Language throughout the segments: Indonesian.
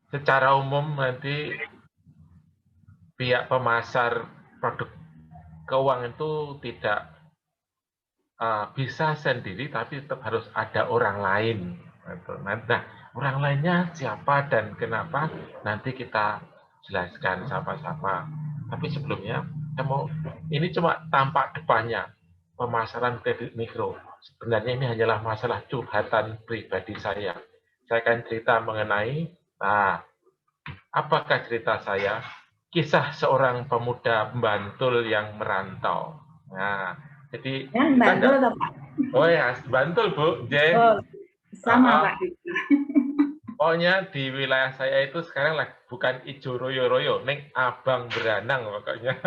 Secara umum nanti pihak pemasar produk keuangan itu tidak bisa sendiri, tapi tetap harus ada orang lain. Nah, orang lainnya siapa dan kenapa nanti kita jelaskan sama-sama. Tapi sebelumnya, ini cuma tampak depannya pemasaran kredit mikro. Sebenarnya ini hanyalah masalah curhatan pribadi saya. Saya akan cerita mengenai, apakah cerita saya? Kisah seorang pemuda Bantul yang merantau. Nah, jadi Yang Bantul atau Pak? Oh ya, Bantul Bu, J. Oh, sama Pak. Pokoknya di wilayah saya itu sekarang lah bukan ijo royo-royo, neng abang beranang pokoknya.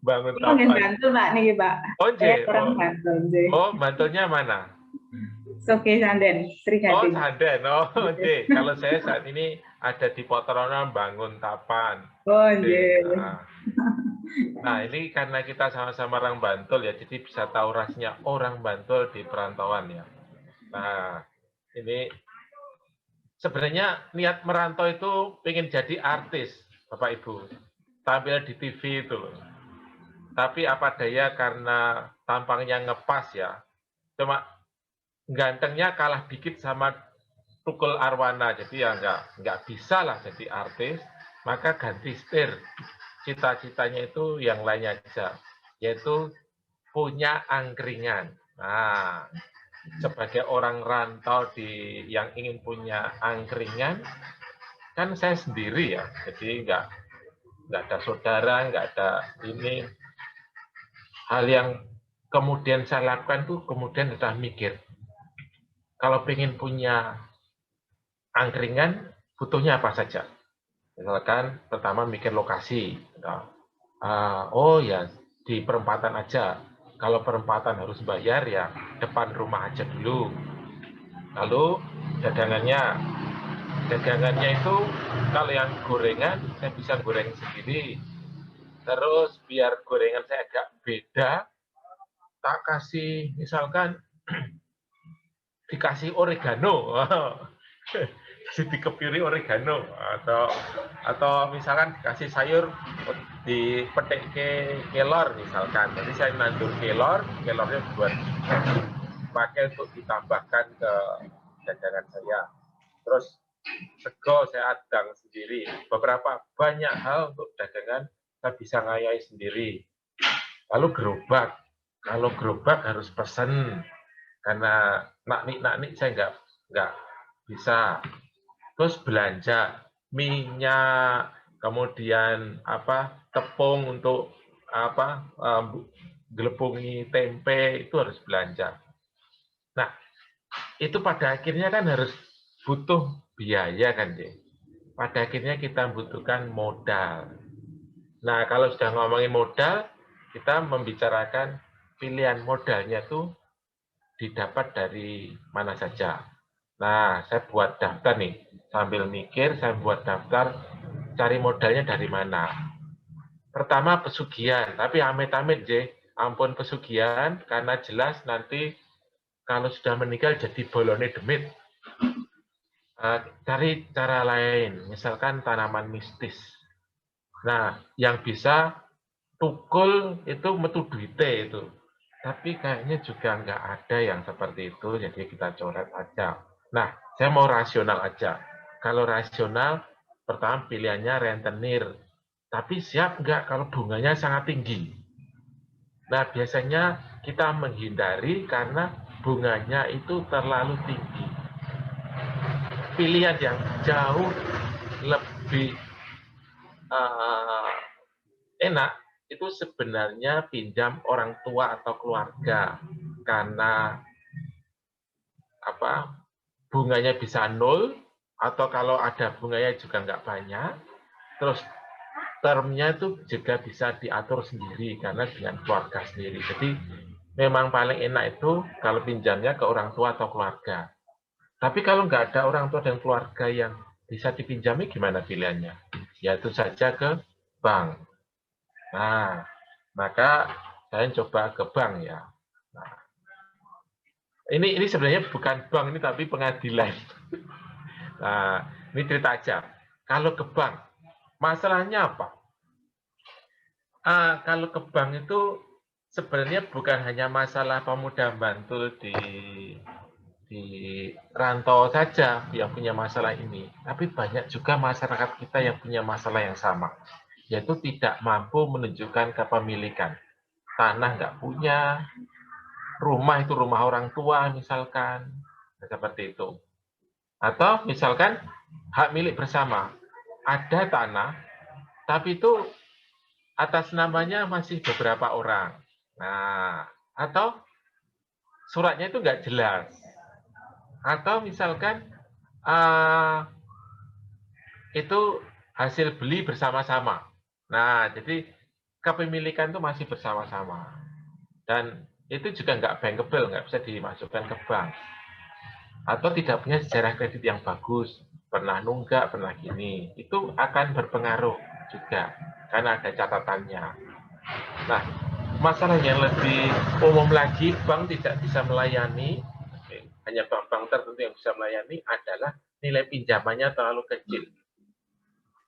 Bangun Pengen tapan. Bantul Pak nih Pak. Oh Saya J, orang Bantul. Bantulnya mana? Soke Sanden, Sri Oh Gading. Sanden, J. Kalau saya saat ini ada di Potronan Bangun Tapan. Oh J. J. Nah, ini karena kita sama-sama orang Bantul ya, jadi bisa tahu rasanya orang Bantul di perantauan ya. Nah, ini sebenarnya niat merantau itu pengen jadi artis, Bapak Ibu. Tampil di TV itu loh. Tapi apa daya karena tampangnya ngepas ya. Cuma gantengnya kalah dikit sama Tukul Arwana. Jadi ya nggak bisa lah jadi artis. Maka ganti setir. Cita-citanya itu yang lainnya aja. Yaitu punya angkringan. Nah, sebagai orang rantau yang ingin punya angkringan, kan saya sendiri ya, jadi nggak ada saudara, nggak ada ini. Hal yang kemudian saya lakukan tuh kemudian sudah mikir, kalau pengen punya angkringan, butuhnya apa saja. Misalkan pertama mikir lokasi. Oh ya, di perempatan aja. Kalau perempatan harus bayar ya depan rumah aja dulu. Lalu dagangannya itu kalau yang gorengan saya bisa goreng sendiri. Terus biar gorengan saya agak beda, tak kasih misalkan dikasih oregano. Dikepiri oregano atau misalkan dikasih sayur dipetik ke kelor misalkan. Jadi saya nandur kelornya buat pakai untuk ditambahkan ke dagangan saya. Terus sego saya adang sendiri. Beberapa banyak hal untuk dagangan saya bisa ngayai sendiri. Lalu gerobak. Kalau gerobak harus pesen karena naknik saya nggak bisa. Terus belanja minyak, kemudian tepung untuk gelepungi tempe itu harus belanja. Nah, itu pada akhirnya kan harus butuh biaya kan, J. Pada akhirnya kita membutuhkan modal. Nah, kalau sudah ngomongin modal, kita membicarakan pilihan modalnya tuh didapat dari mana saja. Nah, saya buat daftar nih. Sambil mikir, saya buat daftar cari modalnya dari mana. Pertama pesugihan, tapi amit-amit, J. Ampun pesugihan, karena jelas nanti kalau sudah meninggal jadi bolone demit. Cari cara lain, misalkan tanaman mistis. Nah, yang bisa tukul itu metu duite itu. Tapi kayaknya juga nggak ada yang seperti itu, jadi kita coret aja. Nah, saya mau rasional aja. Kalau rasional, pertama pilihannya rentenir. Tapi siap nggak kalau bunganya sangat tinggi? Nah, biasanya kita menghindari karena bunganya itu terlalu tinggi. Pilihan yang jauh lebih enak itu sebenarnya pinjam orang tua atau keluarga. Karena bunganya bisa nol, atau kalau ada bunganya juga nggak banyak, terus termnya itu juga bisa diatur sendiri karena dengan keluarga sendiri. Jadi memang paling enak itu kalau pinjamnya ke orang tua atau keluarga. Tapi kalau nggak ada orang tua dan keluarga yang bisa dipinjami, gimana pilihannya? Ya itu saja ke bank. Nah, maka saya coba ke bank ya. Nah, ini sebenarnya bukan bank ini tapi pengadilan. Nah, ini cerita aja. Kalau ke bank, masalahnya apa? Kalau ke bank itu sebenarnya bukan hanya masalah pemuda bantul di rantau saja yang punya masalah ini, tapi banyak juga masyarakat kita yang punya masalah yang sama, yaitu tidak mampu menunjukkan kepemilikan. Tanah nggak punya, rumah itu rumah orang tua misalkan, seperti itu. Atau misalkan hak milik bersama, ada tanah, tapi itu atas namanya masih beberapa orang. Nah, atau suratnya itu nggak jelas. Atau misalkan uh, itu hasil beli bersama-sama. Nah, jadi kepemilikan itu masih bersama-sama. Dan itu juga nggak bankable, nggak bisa dimasukkan ke bank. Atau tidak punya sejarah kredit yang bagus, pernah nunggak, pernah gini. Itu akan berpengaruh juga, karena ada catatannya. Nah, masalah yang lebih umum lagi, bank tidak bisa melayani, hanya bank-bank tertentu yang bisa melayani adalah nilai pinjamannya terlalu kecil.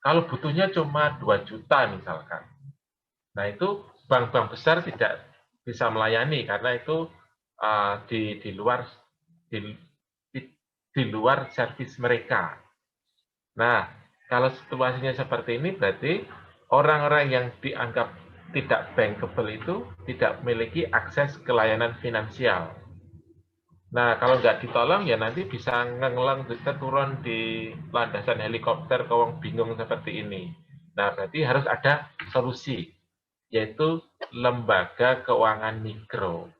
Kalau butuhnya cuma 2 juta misalkan. Nah, itu bank-bank besar tidak bisa melayani karena itu di luar di, di luar servis mereka. Nah, kalau situasinya seperti ini berarti orang-orang yang dianggap tidak bankable itu tidak memiliki akses ke layanan finansial. Nah, kalau nggak ditolong ya nanti bisa ngelang bisa turun di landasan helikopter kawang bingung seperti ini. Nah, berarti harus ada solusi, yaitu lembaga keuangan mikro.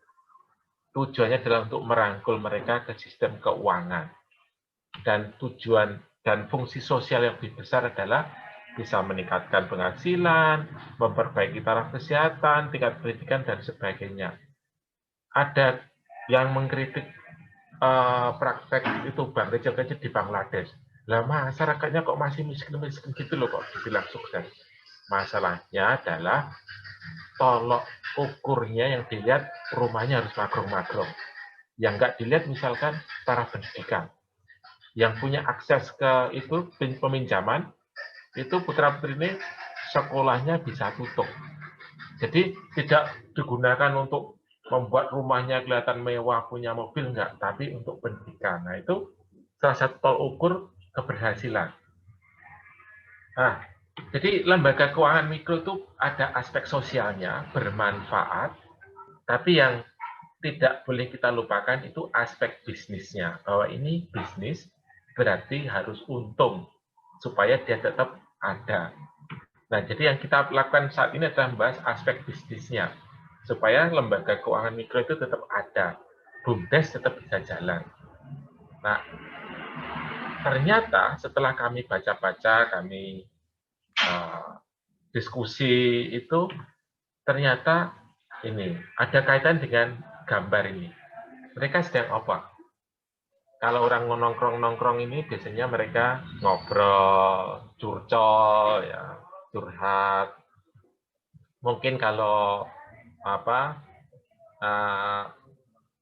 Tujuannya adalah untuk merangkul mereka ke sistem keuangan. Dan tujuan dan fungsi sosial yang lebih besar adalah bisa meningkatkan penghasilan, memperbaiki taraf kesehatan, tingkat pendidikan, dan sebagainya. Ada yang mengkritik praktek itu bank kecil-kecil di Bangladesh. Lah masyarakatnya kok masih miskin-miskin gitu loh kok dibilang sukses. Masalahnya adalah tolok ukurnya yang dilihat rumahnya harus magrong-magrong. Yang nggak dilihat misalkan taraf pendidikan. Yang punya akses ke itu peminjaman, itu putra-putri ini sekolahnya bisa tutup. Jadi tidak digunakan untuk membuat rumahnya kelihatan mewah, punya mobil, enggak, tapi untuk pendidikan. Nah, itu salah satu tol ukur keberhasilan. Nah, jadi lembaga keuangan mikro itu ada aspek sosialnya, bermanfaat, tapi yang tidak boleh kita lupakan itu aspek bisnisnya. Bahwa ini bisnis berarti harus untung, supaya dia tetap ada. Nah, jadi yang kita lakukan saat ini adalah membahas aspek bisnisnya, supaya lembaga keuangan mikro itu tetap ada, BUMDes tetap bisa jalan. Nah, ternyata setelah kami baca-baca, kami diskusi itu, ternyata ini ada kaitan dengan gambar ini. Mereka sedang apa? Kalau orang nongkrong-nongkrong ini biasanya mereka ngobrol, curcol, ya, curhat. Mungkin kalau apa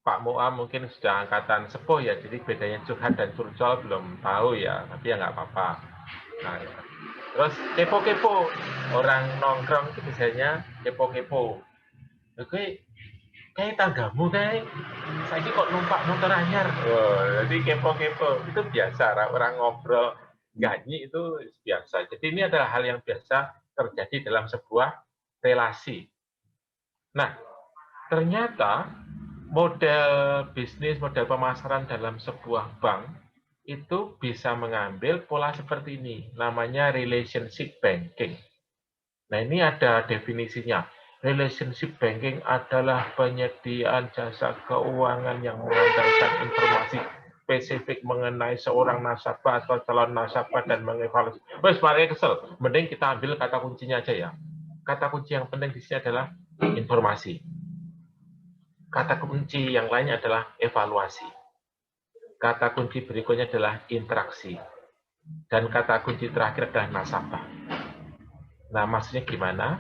Pak Muam mungkin sudah angkatan sepuh ya, jadi bedanya curhat dan curcol belum tahu ya, tapi ya nggak apa-apa. Nah, ya. Terus kepo-kepo, orang nongkrong itu biasanya kepo-kepo. Oke, kayak tanggamu kayak saya kok numpak motor anyar. Oh, jadi kepo-kepo itu biasa, orang ngobrol ganyi itu biasa. Jadi ini adalah hal yang biasa terjadi dalam sebuah relasi. Nah, ternyata model bisnis, model pemasaran dalam sebuah bank itu bisa mengambil pola seperti ini, namanya relationship banking. Nah, ini ada definisinya. Relationship banking adalah penyediaan jasa keuangan yang mengandalkan informasi spesifik mengenai seorang nasabah atau calon nasabah dan mengevaluasi. Wes, mari kesel. Mending kita ambil kata kuncinya aja ya. Kata kunci yang penting di sini adalah informasi. Kata kunci yang lainnya adalah evaluasi. Kata kunci berikutnya adalah interaksi. Dan kata kunci terakhir adalah nasabah. Nah, maksudnya gimana?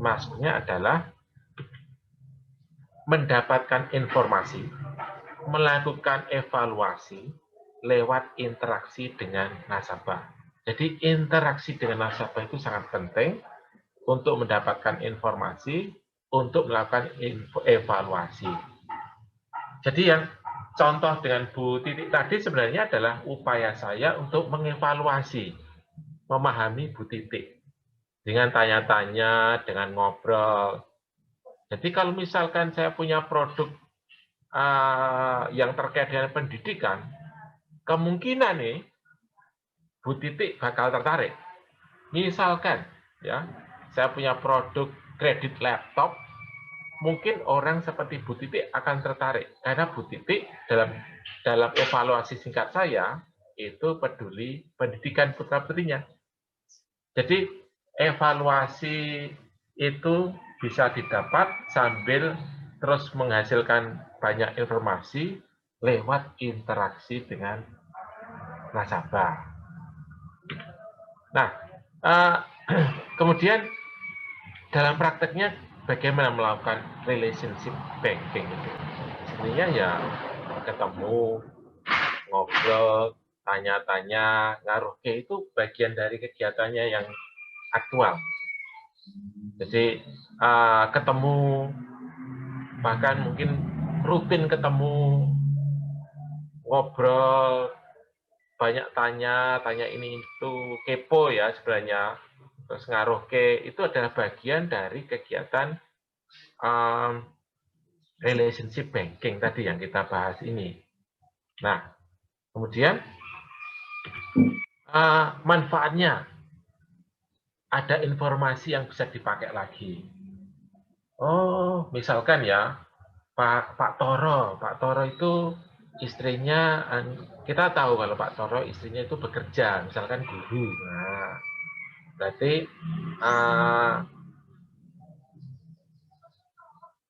maksudnya adalah mendapatkan informasi, melakukan evaluasi lewat interaksi dengan nasabah. Jadi interaksi dengan nasabah itu sangat penting untuk mendapatkan informasi, untuk melakukan evaluasi. Jadi yang contoh dengan Bu Titik tadi sebenarnya adalah upaya saya untuk mengevaluasi, memahami Bu Titik. Dengan tanya-tanya, dengan ngobrol. Jadi kalau misalkan saya punya produk yang terkait dengan pendidikan, kemungkinan nih Bu Titik bakal tertarik. Misalkan ya, saya punya produk kredit laptop, mungkin orang seperti Bu Titik akan tertarik karena Bu Titik dalam evaluasi singkat saya itu peduli pendidikan putra-putrinya. Jadi evaluasi itu bisa didapat sambil terus menghasilkan banyak informasi lewat interaksi dengan nasabah. Nah, kemudian dalam prakteknya bagaimana melakukan relationship banking itu? Sebenarnya ya ketemu, ngobrol, tanya-tanya, ngaruh ke itu bagian dari kegiatannya yang aktual. Jadi ketemu, bahkan mungkin rutin ketemu, ngobrol, banyak tanya ini itu, kepo ya sebenarnya, terus ngaruh ke itu adalah bagian dari kegiatan relationship banking tadi yang kita bahas ini. Nah, kemudian manfaatnya ada informasi yang bisa dipakai lagi. Oh, misalkan ya Pak Toro itu istrinya, kita tahu kalau Pak Toro istrinya itu bekerja, misalkan guru. Nah, berarti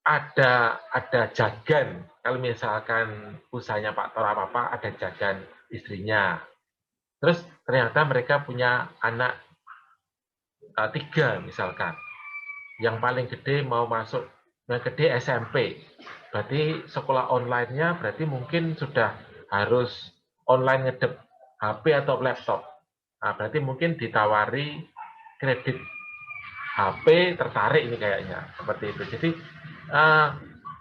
ada jagan. Kalau misalkan usahanya Pak Toro apa-apa, ada jagan istrinya. Terus ternyata mereka punya anak 3 misalkan. Yang paling gede mau masuk, yang gede SMP. Berarti sekolah online-nya berarti mungkin sudah harus online ngedep HP atau laptop. Nah, berarti mungkin ditawari kredit HP, tertarik ini kayaknya. Seperti itu. Jadi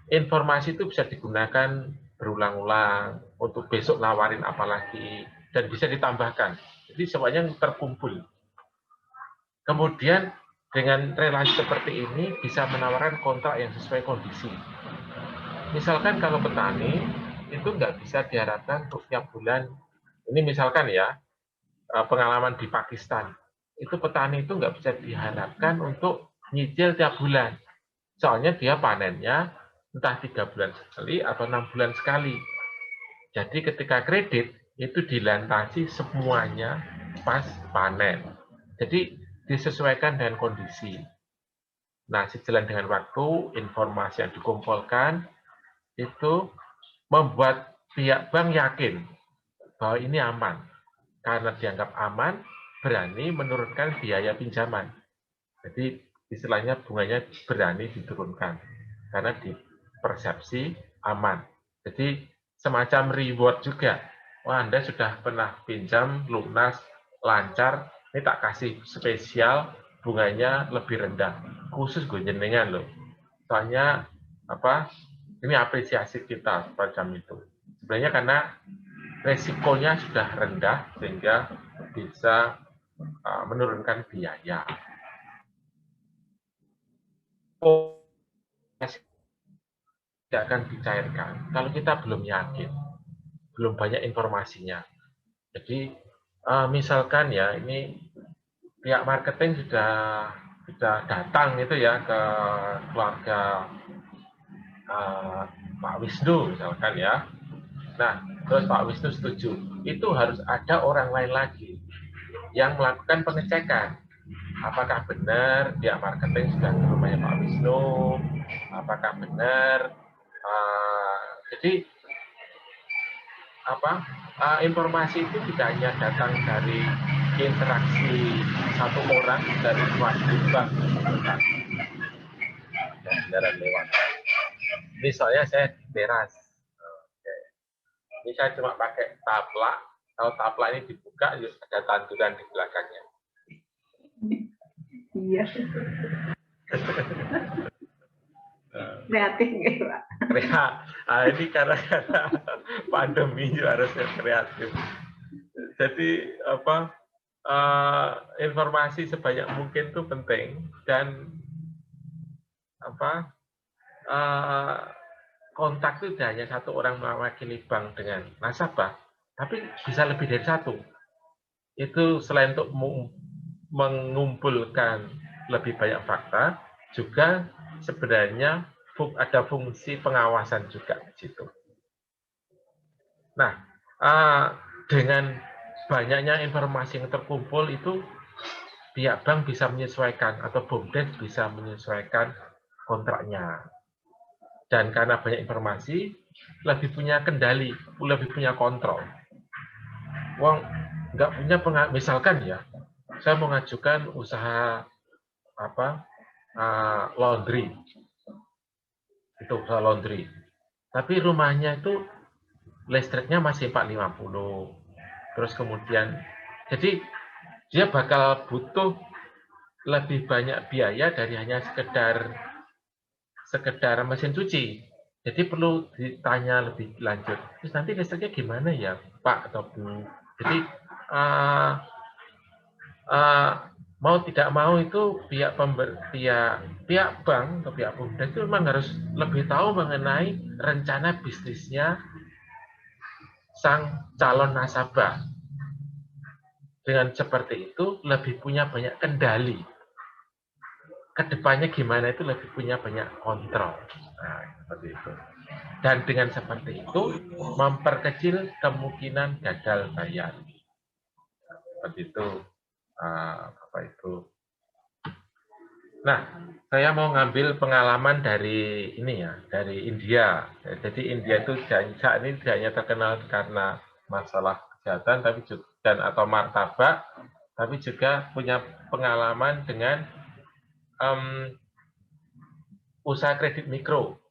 informasi itu bisa digunakan berulang-ulang untuk besok nawarin apa lagi dan bisa ditambahkan. Jadi semuanya terkumpul. Kemudian dengan relasi seperti ini bisa menawarkan kontrak yang sesuai kondisi. Misalkan kalau petani itu nggak bisa diharapkan untuk tiap bulan. Ini misalkan ya pengalaman di Pakistan. Itu petani itu nggak bisa diharapkan untuk nyicil tiap bulan. Soalnya dia panennya entah 3 bulan sekali atau 6 bulan sekali. Jadi ketika kredit itu dilantasi semuanya pas panen. Jadi disesuaikan dengan kondisi. Nah, sejalan dengan waktu, informasi yang dikumpulkan itu membuat pihak bank yakin bahwa ini aman. Karena dianggap aman, berani menurunkan biaya pinjaman. Jadi istilahnya bunganya berani diturunkan karena dipersepsi aman. Jadi semacam reward juga. Wah, Anda sudah pernah pinjam lunas lancar, ini tak kasih spesial, bunganya lebih rendah, khusus gue jenengan loh. Soalnya apa? Ini apresiasi kita semacam itu. Sebenarnya karena resikonya sudah rendah sehingga bisa menurunkan biaya. Tidak akan dicairkan kalau kita belum yakin, belum banyak informasinya. Jadi misalkan ya ini pihak marketing sudah datang itu ya ke keluarga Pak Wisnu misalkan ya. Nah, terus Pak Wisnu setuju. Itu harus ada orang lain lagi yang melakukan pengecekan. Apakah benar pihak marketing sudah ke rumahnya Pak Wisnu? Apakah benar? Jadi informasi itu tidak hanya datang dari interaksi satu orang dari suatu bank, kendaraan lewat. Ini soalnya saya di teras. Oke. Ini saya cuma pakai taplak. Kalau taplak ini dibuka, ada tanduran di belakangnya. Iya. Kreatif gitu, Pak. Ini karena pandemi harusnya kreatif. Jadi informasi sebanyak mungkin itu penting, dan kontak itu tidak hanya satu orang mewakili bank dengan nasabah, tapi bisa lebih dari satu. Itu selain untuk mengumpulkan lebih banyak fakta, juga sebenarnya ada fungsi pengawasan juga di situ. Nah, dengan banyaknya informasi yang terkumpul itu, pihak bank bisa menyesuaikan atau BUMDes bisa menyesuaikan kontraknya. Dan karena banyak informasi, lebih punya kendali, lebih punya kontrol. Wong nggak punya misalkan ya, saya mau ngajukan usaha laundry, itu usaha laundry. Tapi rumahnya itu listriknya masih 450. Terus kemudian, jadi dia bakal butuh lebih banyak biaya dari hanya sekedar mesin cuci. Jadi perlu ditanya lebih lanjut. Terus nanti listriknya gimana ya, Pak atau Bu? Jadi mau tidak mau itu pihak bank atau pihak BUMDes itu memang harus lebih tahu mengenai rencana bisnisnya sang calon nasabah. Dengan seperti itu lebih punya banyak kendali. Kedepannya gimana itu lebih punya banyak kontrol. Nah, seperti itu. Dan dengan seperti itu memperkecil kemungkinan gagal bayar. Seperti itu, Bapak Ibu. Nah, saya mau ngambil pengalaman dari ini ya, dari India. Jadi India itu saat ini tidak hanya terkenal karena masalah kesehatan, tapi juga atau martabak, tapi juga punya pengalaman dengan usaha kredit mikro.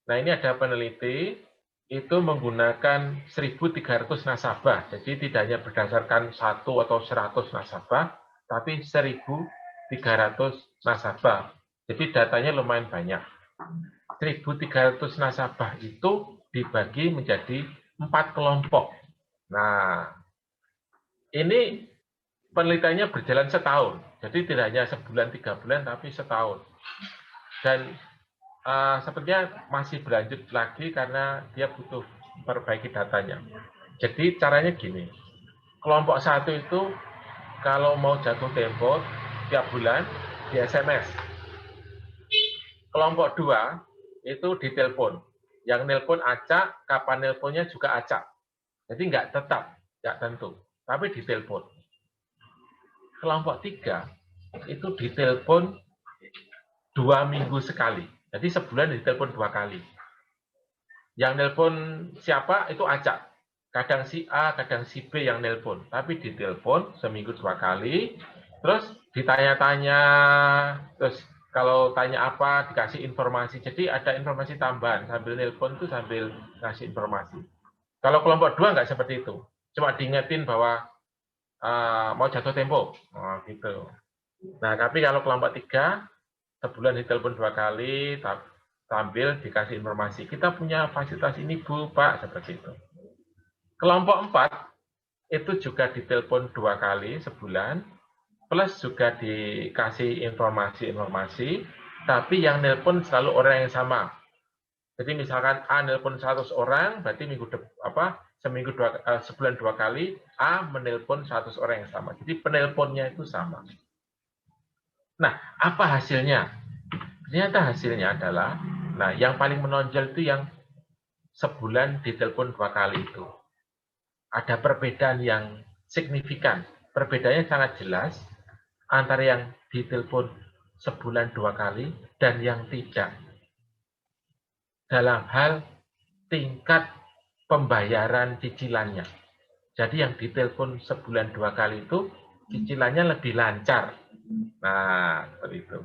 Nah, ini ada peneliti itu menggunakan 1.300 nasabah. Jadi tidak hanya berdasarkan 1 atau 100 nasabah, tapi 1.300 nasabah. Jadi datanya lumayan banyak. 1.300 nasabah itu dibagi menjadi 4 kelompok. Nah, ini penelitiannya berjalan setahun. Jadi tidak hanya sebulan, 3 bulan, tapi setahun. Dan sepertinya masih berlanjut lagi karena dia butuh perbaiki datanya. Jadi caranya gini, kelompok 1 itu kalau mau jatuh tempo tiap bulan di SMS. Kelompok 2 itu ditelepon. Yang nelpon acak, kapan nelponnya juga acak. Jadi nggak tetap, nggak tentu, tapi ditelepon. Kelompok 3 itu ditelepon 2 minggu sekali. Jadi sebulan ditelepon 2 kali. Yang nelpon siapa itu acak. Kadang si A, kadang si B yang nelpon. Tapi ditelepon seminggu 2 kali. Terus ditanya-tanya. Terus kalau tanya apa dikasih informasi. Jadi ada informasi tambahan. Sambil nelpon itu sambil kasih informasi. Kalau kelompok 2 nggak seperti itu. Cuma diingetin bahwa mau jatuh tempo. Gitu. Nah, tapi kalau kelompok 3 sebulan ditelepon 2 kali, sambil dikasih informasi. Kita punya fasilitas ini, Bu, Pak, seperti itu. Kelompok 4, itu juga ditelepon 2 kali sebulan, plus juga dikasih informasi-informasi, tapi yang nelpon selalu orang yang sama. Jadi misalkan A nelpon 100 orang, berarti sebulan 2 kali, A menelpon 100 orang yang sama. Jadi penelponnya itu sama. Nah, apa hasilnya? Ternyata hasilnya adalah, yang paling menonjol itu yang sebulan ditelepon 2 kali itu. Ada perbedaan yang signifikan. Perbedaannya sangat jelas antara yang ditelepon sebulan 2 kali dan yang tidak. Dalam hal tingkat pembayaran cicilannya. Jadi yang ditelepon sebulan 2 kali itu cicilannya lebih lancar. Nah, seperti itu.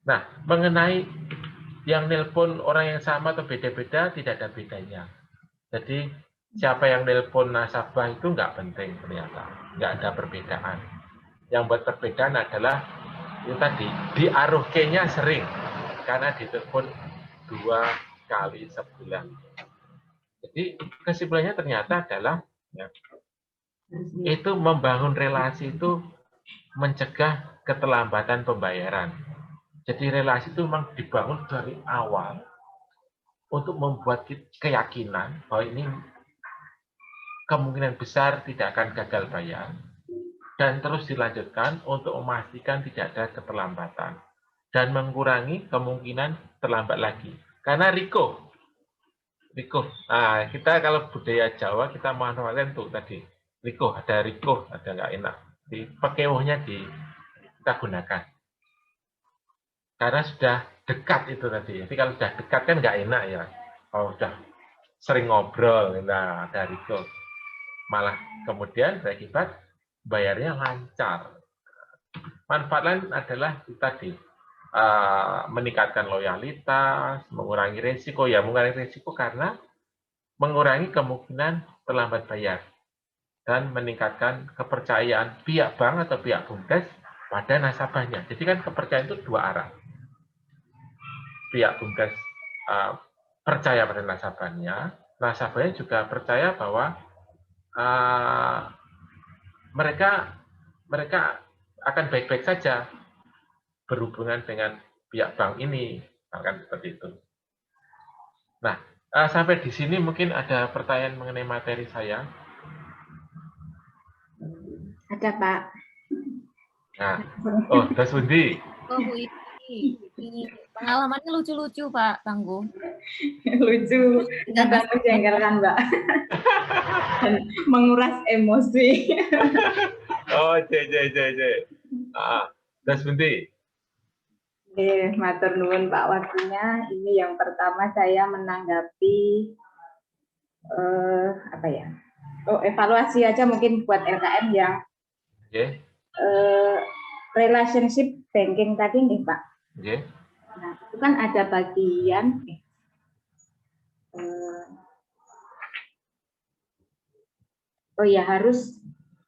Nah, mengenai yang nelpon orang yang sama atau beda-beda tidak ada bedanya. Jadi siapa yang nelpon nasabah itu nggak penting ternyata, nggak ada perbedaan. Yang buat perbedaan adalah itu tadi di ARUG-nya sering karena ditelepon 2 kali sebulan. Jadi kesimpulannya ternyata adalah ya, itu membangun relasi itu mencegah keterlambatan pembayaran. Jadi relasi itu memang dibangun dari awal untuk membuat keyakinan bahwa ini kemungkinan besar tidak akan gagal bayar dan terus dilanjutkan untuk memastikan tidak ada keterlambatan dan mengurangi kemungkinan terlambat lagi. Karena Riko. Nah, kita kalau budaya Jawa kita manfaatkan tuh tadi. Riko, ada nggak enak. Di pekewuhnya kita gunakan. Karena sudah dekat itu tadi. Jadi kalau sudah dekat kan nggak enak ya. Kalau sudah sering ngobrol, nah dari itu malah kemudian berakibat bayarnya lancar. Manfaat lain adalah itu tadi meningkatkan loyalitas, mengurangi resiko. Ya mengurangi resiko karena mengurangi kemungkinan terlambat bayar dan meningkatkan kepercayaan pihak bank atau pihak BUMDes pada nasabahnya. Jadi kan kepercayaan itu dua arah. Pihak BUMDes percaya pada nasabahnya, nasabahnya juga percaya bahwa mereka akan baik-baik saja berhubungan dengan pihak bank ini, akan seperti itu. Nah, sampai di sini mungkin ada pertanyaan mengenai materi saya. Ada, Pak. Nah, oh, Das Wundi. Oh, Bu ini pengalamannya lucu-lucu, Pak Tangguh. Lucu, kadang menjengkelkan, Mbak. Dan menguras emosi. Oh, J. Das Wundi. Matur nuwun Pak waktunya. Ini yang pertama saya menanggapi apa ya? Oh, evaluasi aja mungkin buat LKM yang relationship banking tadi nih Pak. Nah, itu kan ada bagian oh ya harus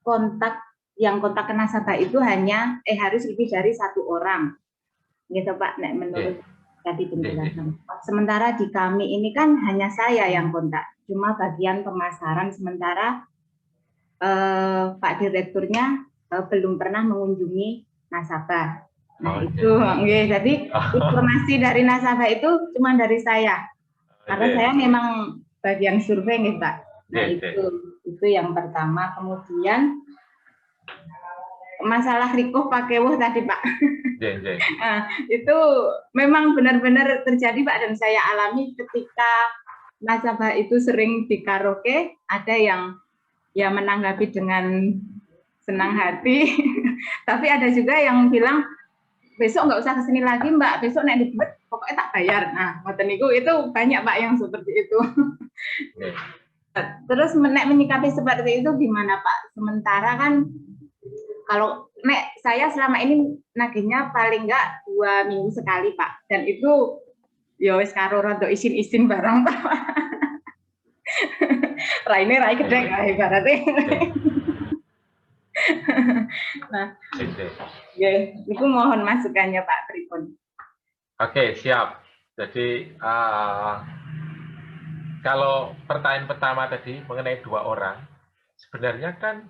kontak ke nasabah itu hanya harus lebih dari 1 orang. Gitu Pak, nek menurut tadi penjelasan. Sementara di kami ini kan hanya saya yang kontak, cuma bagian pemasaran, sementara Pak Direkturnya belum pernah mengunjungi nasabah. Nah itu, jadi informasi dari nasabah itu cuma dari saya, karena saya memang bagian survei nih Pak. Nah itu yang pertama. Kemudian masalah rikuh pakewuh tadi Pak. Nah, itu memang benar-benar terjadi Pak, dan saya alami ketika nasabah itu sering di karaoke, ada yang ya menanggapi dengan senang hati, tapi ada juga yang bilang besok nggak usah kesini lagi Mbak, besok nek dibet pokoknya tak bayar. Nah, ngoten niku itu banyak Pak yang seperti itu. Terus nek menyikapi seperti itu gimana Pak? Sementara kan kalau saya selama ini nagihnya paling enggak 2 minggu sekali Pak, dan itu ya wis karo rada isin-isin barang Pak. Raine rai gede kae ibaratnya. Nah, ya, itu mohon masukannya Pak Tripun. Oke, siap. Jadi kalau pertanyaan pertama tadi mengenai 2 orang, sebenarnya kan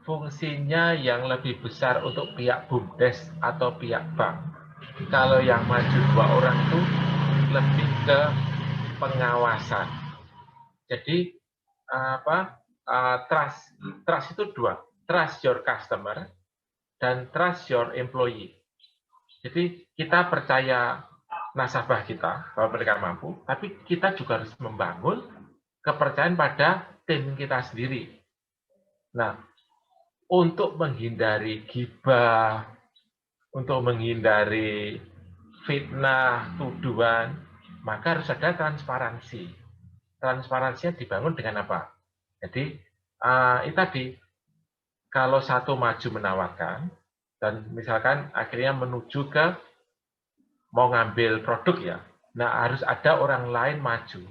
fungsinya yang lebih besar untuk pihak BUMDes atau pihak bank. Kalau yang maju 2 orang itu lebih ke pengawasan. Jadi trust itu 2, trust your customer dan trust your employee. Jadi kita percaya nasabah kita bahwa mereka mampu, tapi kita juga harus membangun kepercayaan pada tim kita sendiri. Nah, untuk menghindari ghibah, untuk menghindari fitnah, tuduhan, maka harus ada transparansi. Transparansinya dibangun dengan apa? Jadi, itu tadi, kalau satu maju menawarkan, dan misalkan akhirnya menuju ke mau ngambil produk ya, nah harus ada orang lain maju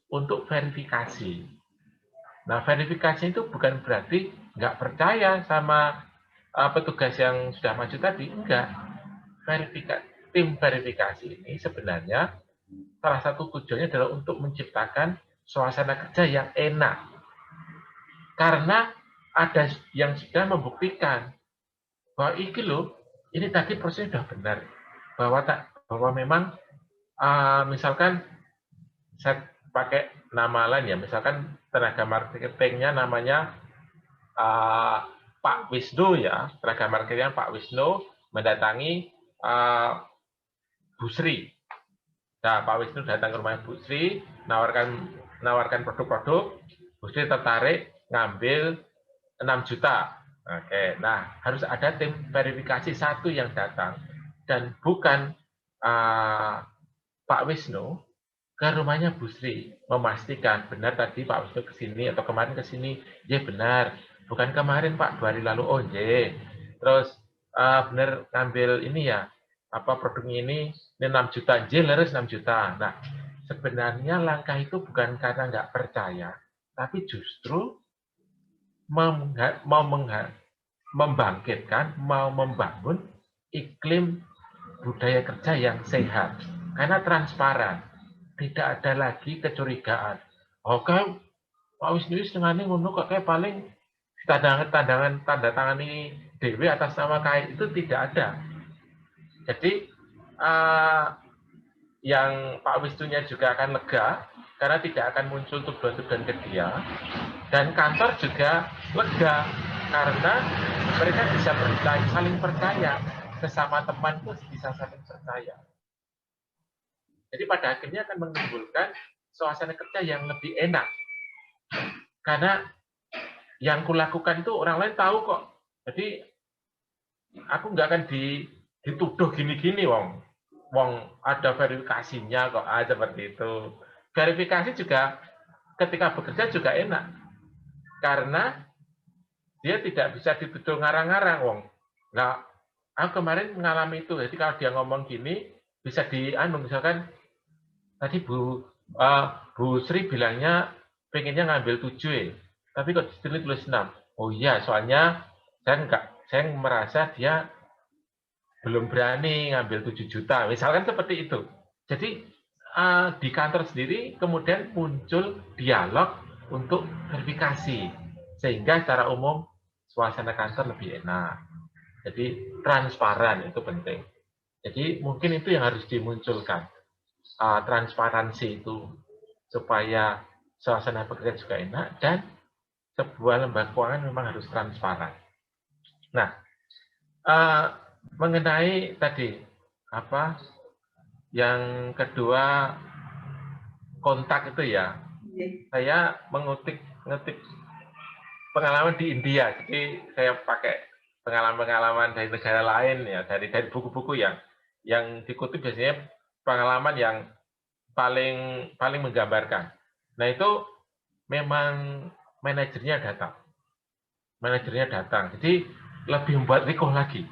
untuk verifikasi. Nah, verifikasi itu bukan berarti nggak percaya sama petugas yang sudah maju tadi, enggak. Tim verifikasi ini sebenarnya salah satu tujuannya adalah untuk menciptakan suasana kerja yang enak. Karena ada yang sudah membuktikan bahwa ini tadi prosesnya sudah benar. Bahwa memang misalkan saya pakai nama lain ya, misalkan tenaga marketingnya namanya Pak Wisnu ya, tenaga marketingnya Pak Wisnu mendatangi Bu Sri. Nah, Pak Wisnu datang ke rumah Bu Sri, nawarkan produk-produk, Bu Sri tertarik ngambil 6 juta. Oke, nah harus ada tim verifikasi satu yang datang dan bukan Pak Wisnu ke rumahnya Bu Sri memastikan benar tadi Pak Wisnu ke sini atau kemarin ke sini, ya benar. Bukan kemarin Pak, 2 hari lalu, oh ya. Terus benar ngambil ini ya, produknya ini 6 juta, jelas 6 juta. Nah, sebenarnya langkah itu bukan karena nggak percaya, tapi justru membangkitkan, mau membangun iklim budaya kerja yang sehat. Karena transparan, tidak ada lagi kecurigaan. Oke, Pak Wisnu setengahnya ngono kok kayak paling tanda tangan ini dewe atas nama KAI itu tidak ada. Jadi yang Pak Wisnunya juga akan lega karena tidak akan muncul tuduhan-tuduhan ke dia, dan kantor juga lega karena mereka bisa saling percaya, sesama teman itu bisa saling percaya. Jadi pada akhirnya akan menimbulkan suasana kerja yang lebih enak karena yang kulakukan itu orang lain tahu kok. Jadi aku nggak akan dituduh gini-gini, wong ada verifikasinya kok, seperti itu. Verifikasi juga ketika bekerja juga enak karena dia tidak bisa dituduh ngarang-ngarang, wong. Nah, aku kemarin mengalami itu. Jadi kalau dia ngomong gini bisa misalkan tadi Bu Sri bilangnya pengennya ngambil 7 ya. Tapi kok di sini tulis 6. Oh iya, soalnya saya merasa dia belum berani ngambil 7 juta. Misalkan seperti itu. Jadi di kantor sendiri kemudian muncul dialog untuk verifikasi. Sehingga secara umum suasana kantor lebih enak. Jadi transparan itu penting. Jadi mungkin itu yang harus dimunculkan. Transparansi itu supaya suasana bekerja juga enak dan sebuah lembaga keuangan memang harus transparan. Nah, mengenai tadi yang kedua kontak itu ya, saya ngetik pengalaman di India. Jadi saya pakai pengalaman-pengalaman dari negara lain ya, dari buku-buku yang dikutip biasanya pengalaman yang paling menggambarkan. Nah itu memang manajernya datang. Jadi lebih membuat rikuh lagi.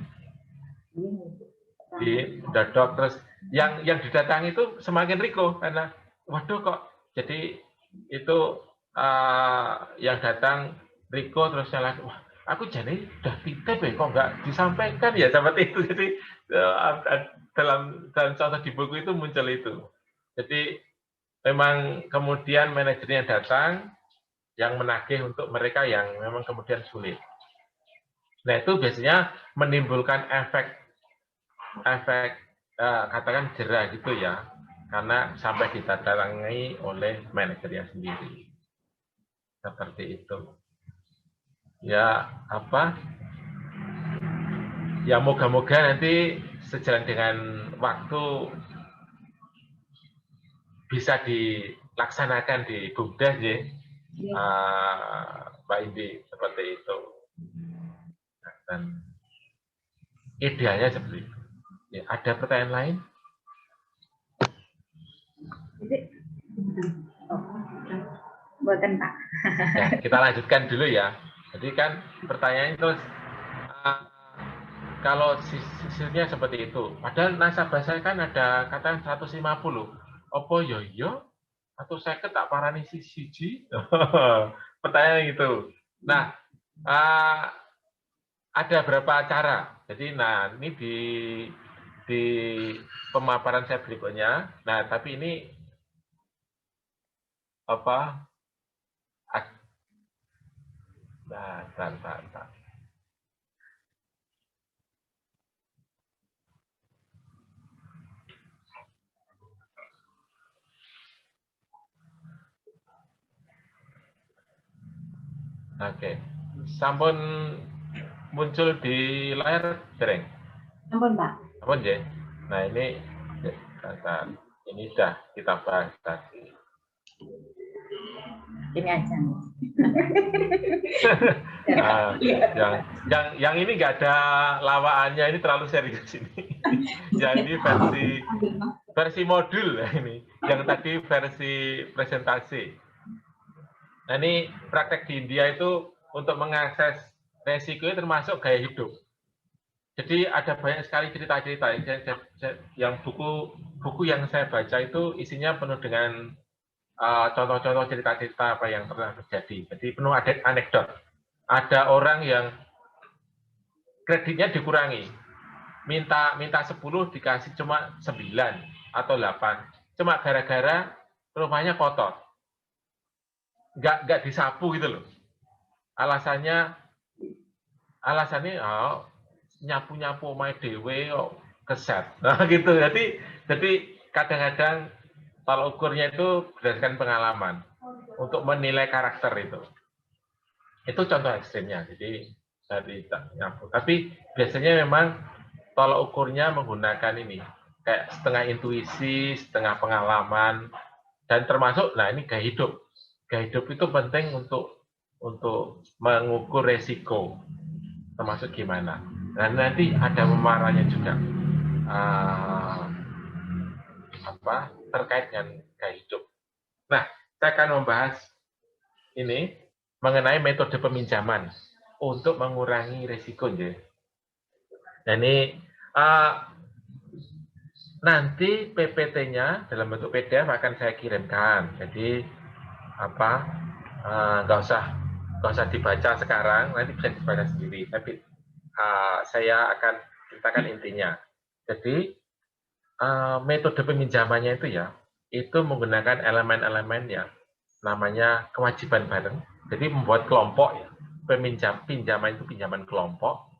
Didodok terus yang didatangi itu semakin rikuh karena waduh kok jadi itu yang datang rikuh terus nyala, wah aku jadi udah titip ya kok nggak disampaikan ya seperti itu. Jadi dalam contoh di buku itu muncul itu. Jadi memang kemudian manajernya datang yang menagih untuk mereka yang memang kemudian sulit. Nah itu biasanya menimbulkan efek katakan jera gitu ya, karena sampai ditatangi oleh manajernya sendiri. Seperti itu. Ya ya moga-moga nanti sejalan dengan waktu bisa dilaksanakan di BUMDes ya, Mbak Indi, seperti itu. Dan idealnya seperti itu. Ya, ada pertanyaan lain? Buatan Pak. Ya, kita lanjutkan dulu ya. Jadi kan pertanyaan itu kalau sisirnya seperti itu. Padahal nasabah saya kan ada kata 150. Apa yo yo? Atau saya tak parani siji? Pertanyaan itu. Nah, ada berapa cara. Jadi, nah ini di pemaparan saya berikutnya. Nah, tapi ini apa? Nah. Oke, sampun muncul di layar dereng. Ampun, Pak. Ampun ya. Nah ini sudah kita bahas tadi. Ini aja. Yang ini nggak ada lawaannya, ini terlalu serius ini. Yang ini versi modul ini. Yang tadi versi presentasi. Nah ini praktek di India itu untuk mengakses resiko termasuk gaya hidup. Jadi ada banyak sekali cerita-cerita yang buku yang saya baca itu isinya penuh dengan contoh-contoh cerita-cerita apa yang pernah terjadi. Jadi penuh anekdot. Ada orang yang kreditnya dikurangi, minta 10 dikasih cuma 9 atau 8, cuma gara-gara rumahnya kotor. Nggak disapu gitu loh. Alasannya nyapu-nyapu omahe dhewe kok keset. Nah gitu. Jadi kadang-kadang tolak ukurnya itu berdasarkan pengalaman untuk menilai karakter itu. Itu contoh ekstrimnya. Jadi dari nyapu. Tapi biasanya memang tolak ukurnya menggunakan ini kayak setengah intuisi, setengah pengalaman, dan termasuk nah ini gaya hidup. Gaya hidup itu penting untuk mengukur resiko, termasuk gimana. Dan nanti ada pemahamannya juga terkait dengan gaya hidup. Nah, saya akan membahas ini mengenai metode peminjaman untuk mengurangi resiko, ya. Dan ini nanti PPT-nya dalam bentuk PDF akan saya kirimkan. Jadi nggak usah dibaca sekarang, nanti bisa dibaca sendiri. Tapi saya akan ceritakan intinya. Jadi metode peminjamannya itu menggunakan elemen-elemen yang namanya kewajiban bareng. Jadi membuat kelompok ya. Pinjaman itu pinjaman kelompok,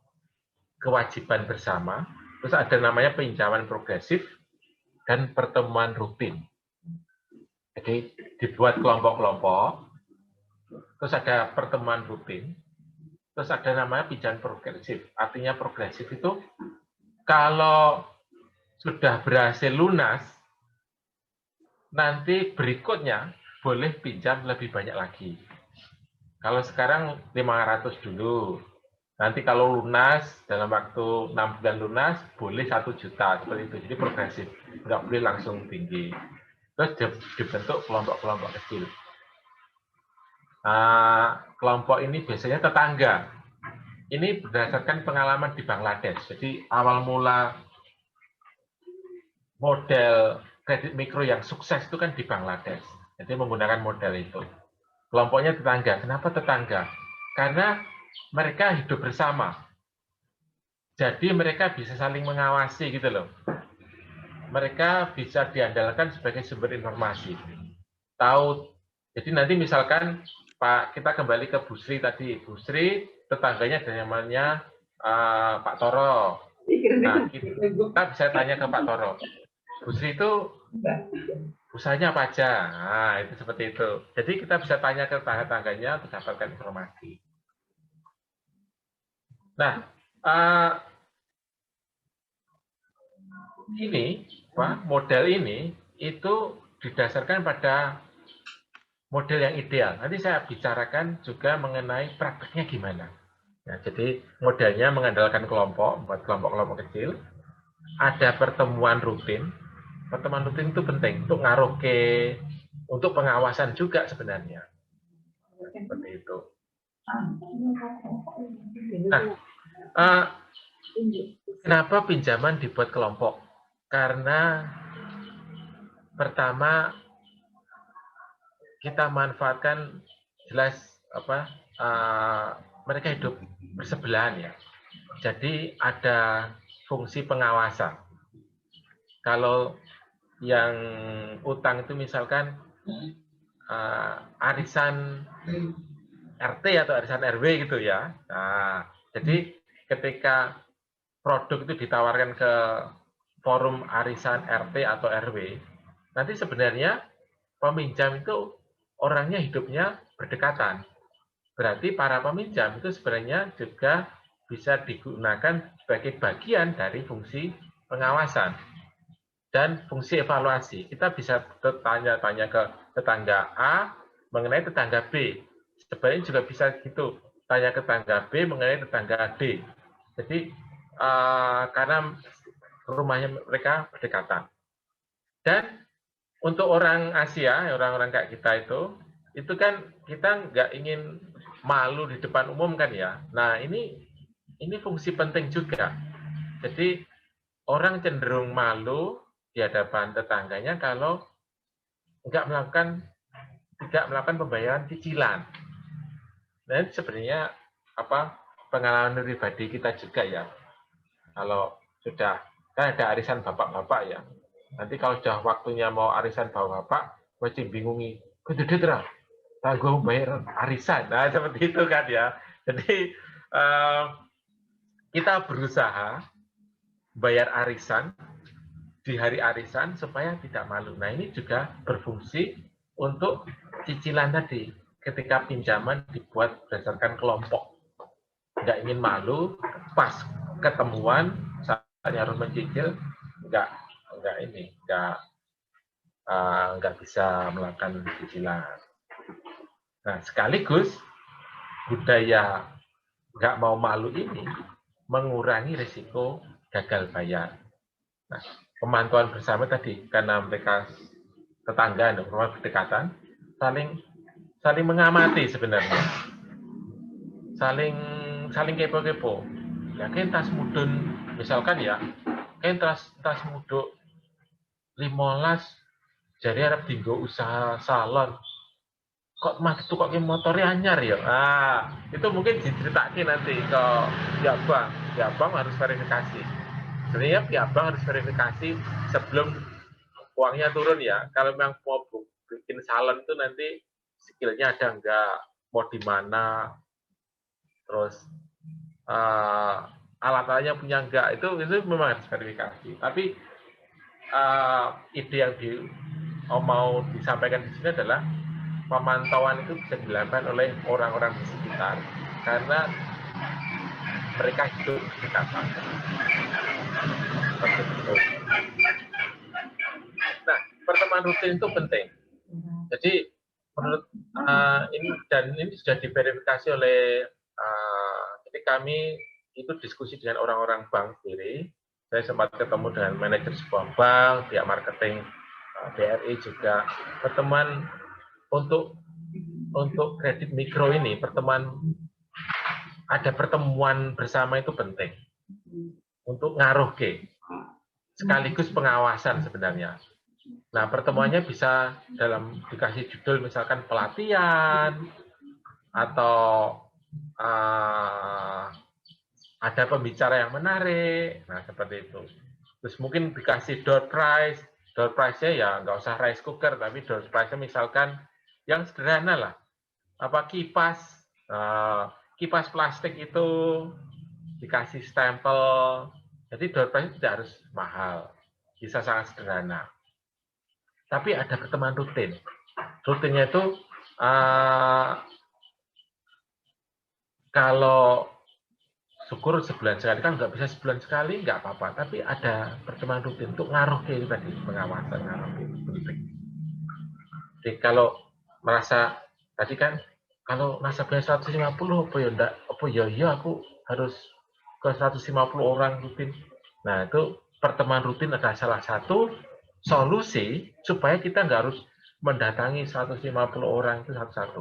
kewajiban bersama, terus ada namanya pinjaman progresif dan pertemuan rutin. Jadi dibuat kelompok-kelompok, terus ada pertemuan rutin, terus ada namanya pinjaman progresif. Artinya progresif itu kalau sudah berhasil lunas, nanti berikutnya boleh pinjam lebih banyak lagi. Kalau sekarang 500 dulu, nanti kalau lunas dalam waktu 6 bulan lunas boleh 1 juta seperti itu. Jadi progresif, nggak boleh langsung tinggi. Terus dibentuk kelompok-kelompok kecil. Kelompok ini biasanya tetangga. Ini berdasarkan pengalaman di Bangladesh. Jadi awal mula model kredit mikro yang sukses itu kan di Bangladesh. Jadi menggunakan model itu. Kelompoknya tetangga. Kenapa tetangga? Karena mereka hidup bersama. Jadi mereka bisa saling mengawasi gitu loh. Mereka bisa diandalkan sebagai sumber informasi. Tahu. Jadi nanti misalkan Pak, kita kembali ke Bu Sri tadi. Bu Sri tetangganya ada namanya Pak Toro. Nah, kita bisa tanya ke Pak Toro. Bu Sri itu usahanya apa aja? Nah, itu seperti itu. Jadi kita bisa tanya ke tetangganya untuk dapatkan informasi. Nah, model ini itu didasarkan pada model yang ideal. Nanti saya bicarakan juga mengenai prakteknya gimana. Nah, jadi modelnya mengandalkan kelompok, buat kelompok-kelompok kecil. Ada pertemuan rutin. Pertemuan rutin itu penting untuk untuk pengawasan juga sebenarnya. Seperti itu. Nah, Kenapa pinjaman dibuat kelompok? Karena pertama kita manfaatkan jelas mereka hidup bersebelahan ya. Jadi ada fungsi pengawasan. Kalau yang utang itu misalkan arisan RT atau arisan RW gitu ya. Nah, jadi ketika produk itu ditawarkan ke forum arisan RT atau RW, nanti sebenarnya peminjam itu orangnya hidupnya berdekatan. Berarti para peminjam itu sebenarnya juga bisa digunakan sebagai bagian dari fungsi pengawasan dan fungsi evaluasi. Kita bisa tanya-tanya ke tetangga A mengenai tetangga B. Sebenarnya juga bisa gitu, tanya ke tetangga B mengenai tetangga D. Jadi karena rumahnya mereka berdekatan. Dan untuk orang Asia, orang-orang kayak kita itu kan kita nggak ingin malu di depan umum kan ya. Nah ini fungsi penting juga. Jadi orang cenderung malu di hadapan tetangganya kalau tidak melakukan pembayaran cicilan. Nah sebenarnya pengalaman pribadi kita juga ya. Kalau sudah kan ada arisan bapak-bapak ya. Nanti kalau sudah waktunya mau arisan bapak-bapak, mesti bingungi. Gede terang, gue bayar arisan. Nah seperti itu kan ya. Jadi kita berusaha bayar arisan di hari arisan supaya tidak malu. Nah ini juga berfungsi untuk cicilan tadi. Ketika pinjaman dibuat berdasarkan kelompok, nggak ingin malu, pas ketemuan saatnya harus mencicil, nggak bisa melakukan cicilan. Nah sekaligus budaya nggak mau malu ini mengurangi risiko gagal bayar. Nah, pemantauan bersama tadi karena mereka tetangga, rumah berdekatan, saling mengamati sebenarnya, saling kepo-kepo. Ya, kayak tas mudun, misalkan ya, kayak tas muduk 15 jadi Arab tinggal usaha salon. Kok itu kok motornya anyar ya? Itu mungkin diceritakan nanti ke pihak bank harus verifikasi. Sebenarnya pihak bank harus verifikasi sebelum uangnya turun ya. Kalau memang mau bikin salon itu nanti skillnya ada enggak, mau di mana, terus alat-alatnya punya enggak, itu memang harus verifikasi. Tapi ide yang mau disampaikan di sini adalah pemantauan itu bisa dilakukan oleh orang-orang di sekitar karena mereka hidup berdekatan. Nah, pertemuan rutin itu penting. Jadi menurut ini sudah diverifikasi oleh jadi kami itu diskusi dengan orang-orang bank sendiri. Saya sempat ketemu dengan manajer sebuah bank, pihak marketing BRI juga. Pertemuan untuk kredit mikro ini, ada pertemuan bersama itu penting untuk ngaruh ke sekaligus pengawasan sebenarnya. Nah, pertemuannya bisa dikasih judul misalkan pelatihan atau ada pembicara yang menarik, nah seperti itu. Terus mungkin dikasih door prize, door prize-nya ya nggak usah rice cooker, tapi door prize-nya misalkan yang sederhana lah, kipas plastik itu dikasih stempel, jadi door prize tidak harus mahal, bisa sangat sederhana. Tapi ada pertemuan rutin, rutinnya itu kalau syukur sebulan sekali, kan nggak bisa sebulan sekali, nggak apa-apa. Tapi ada pertemuan rutin untuk ngaruh ke tadi, pengawasan, ngaruh ke penting. Jadi kalau merasa, tadi kan, kalau nasabahnya 150, aku harus ke 150 orang rutin. Nah, itu pertemuan rutin adalah salah satu solusi supaya kita nggak harus mendatangi 150 orang itu satu-satu.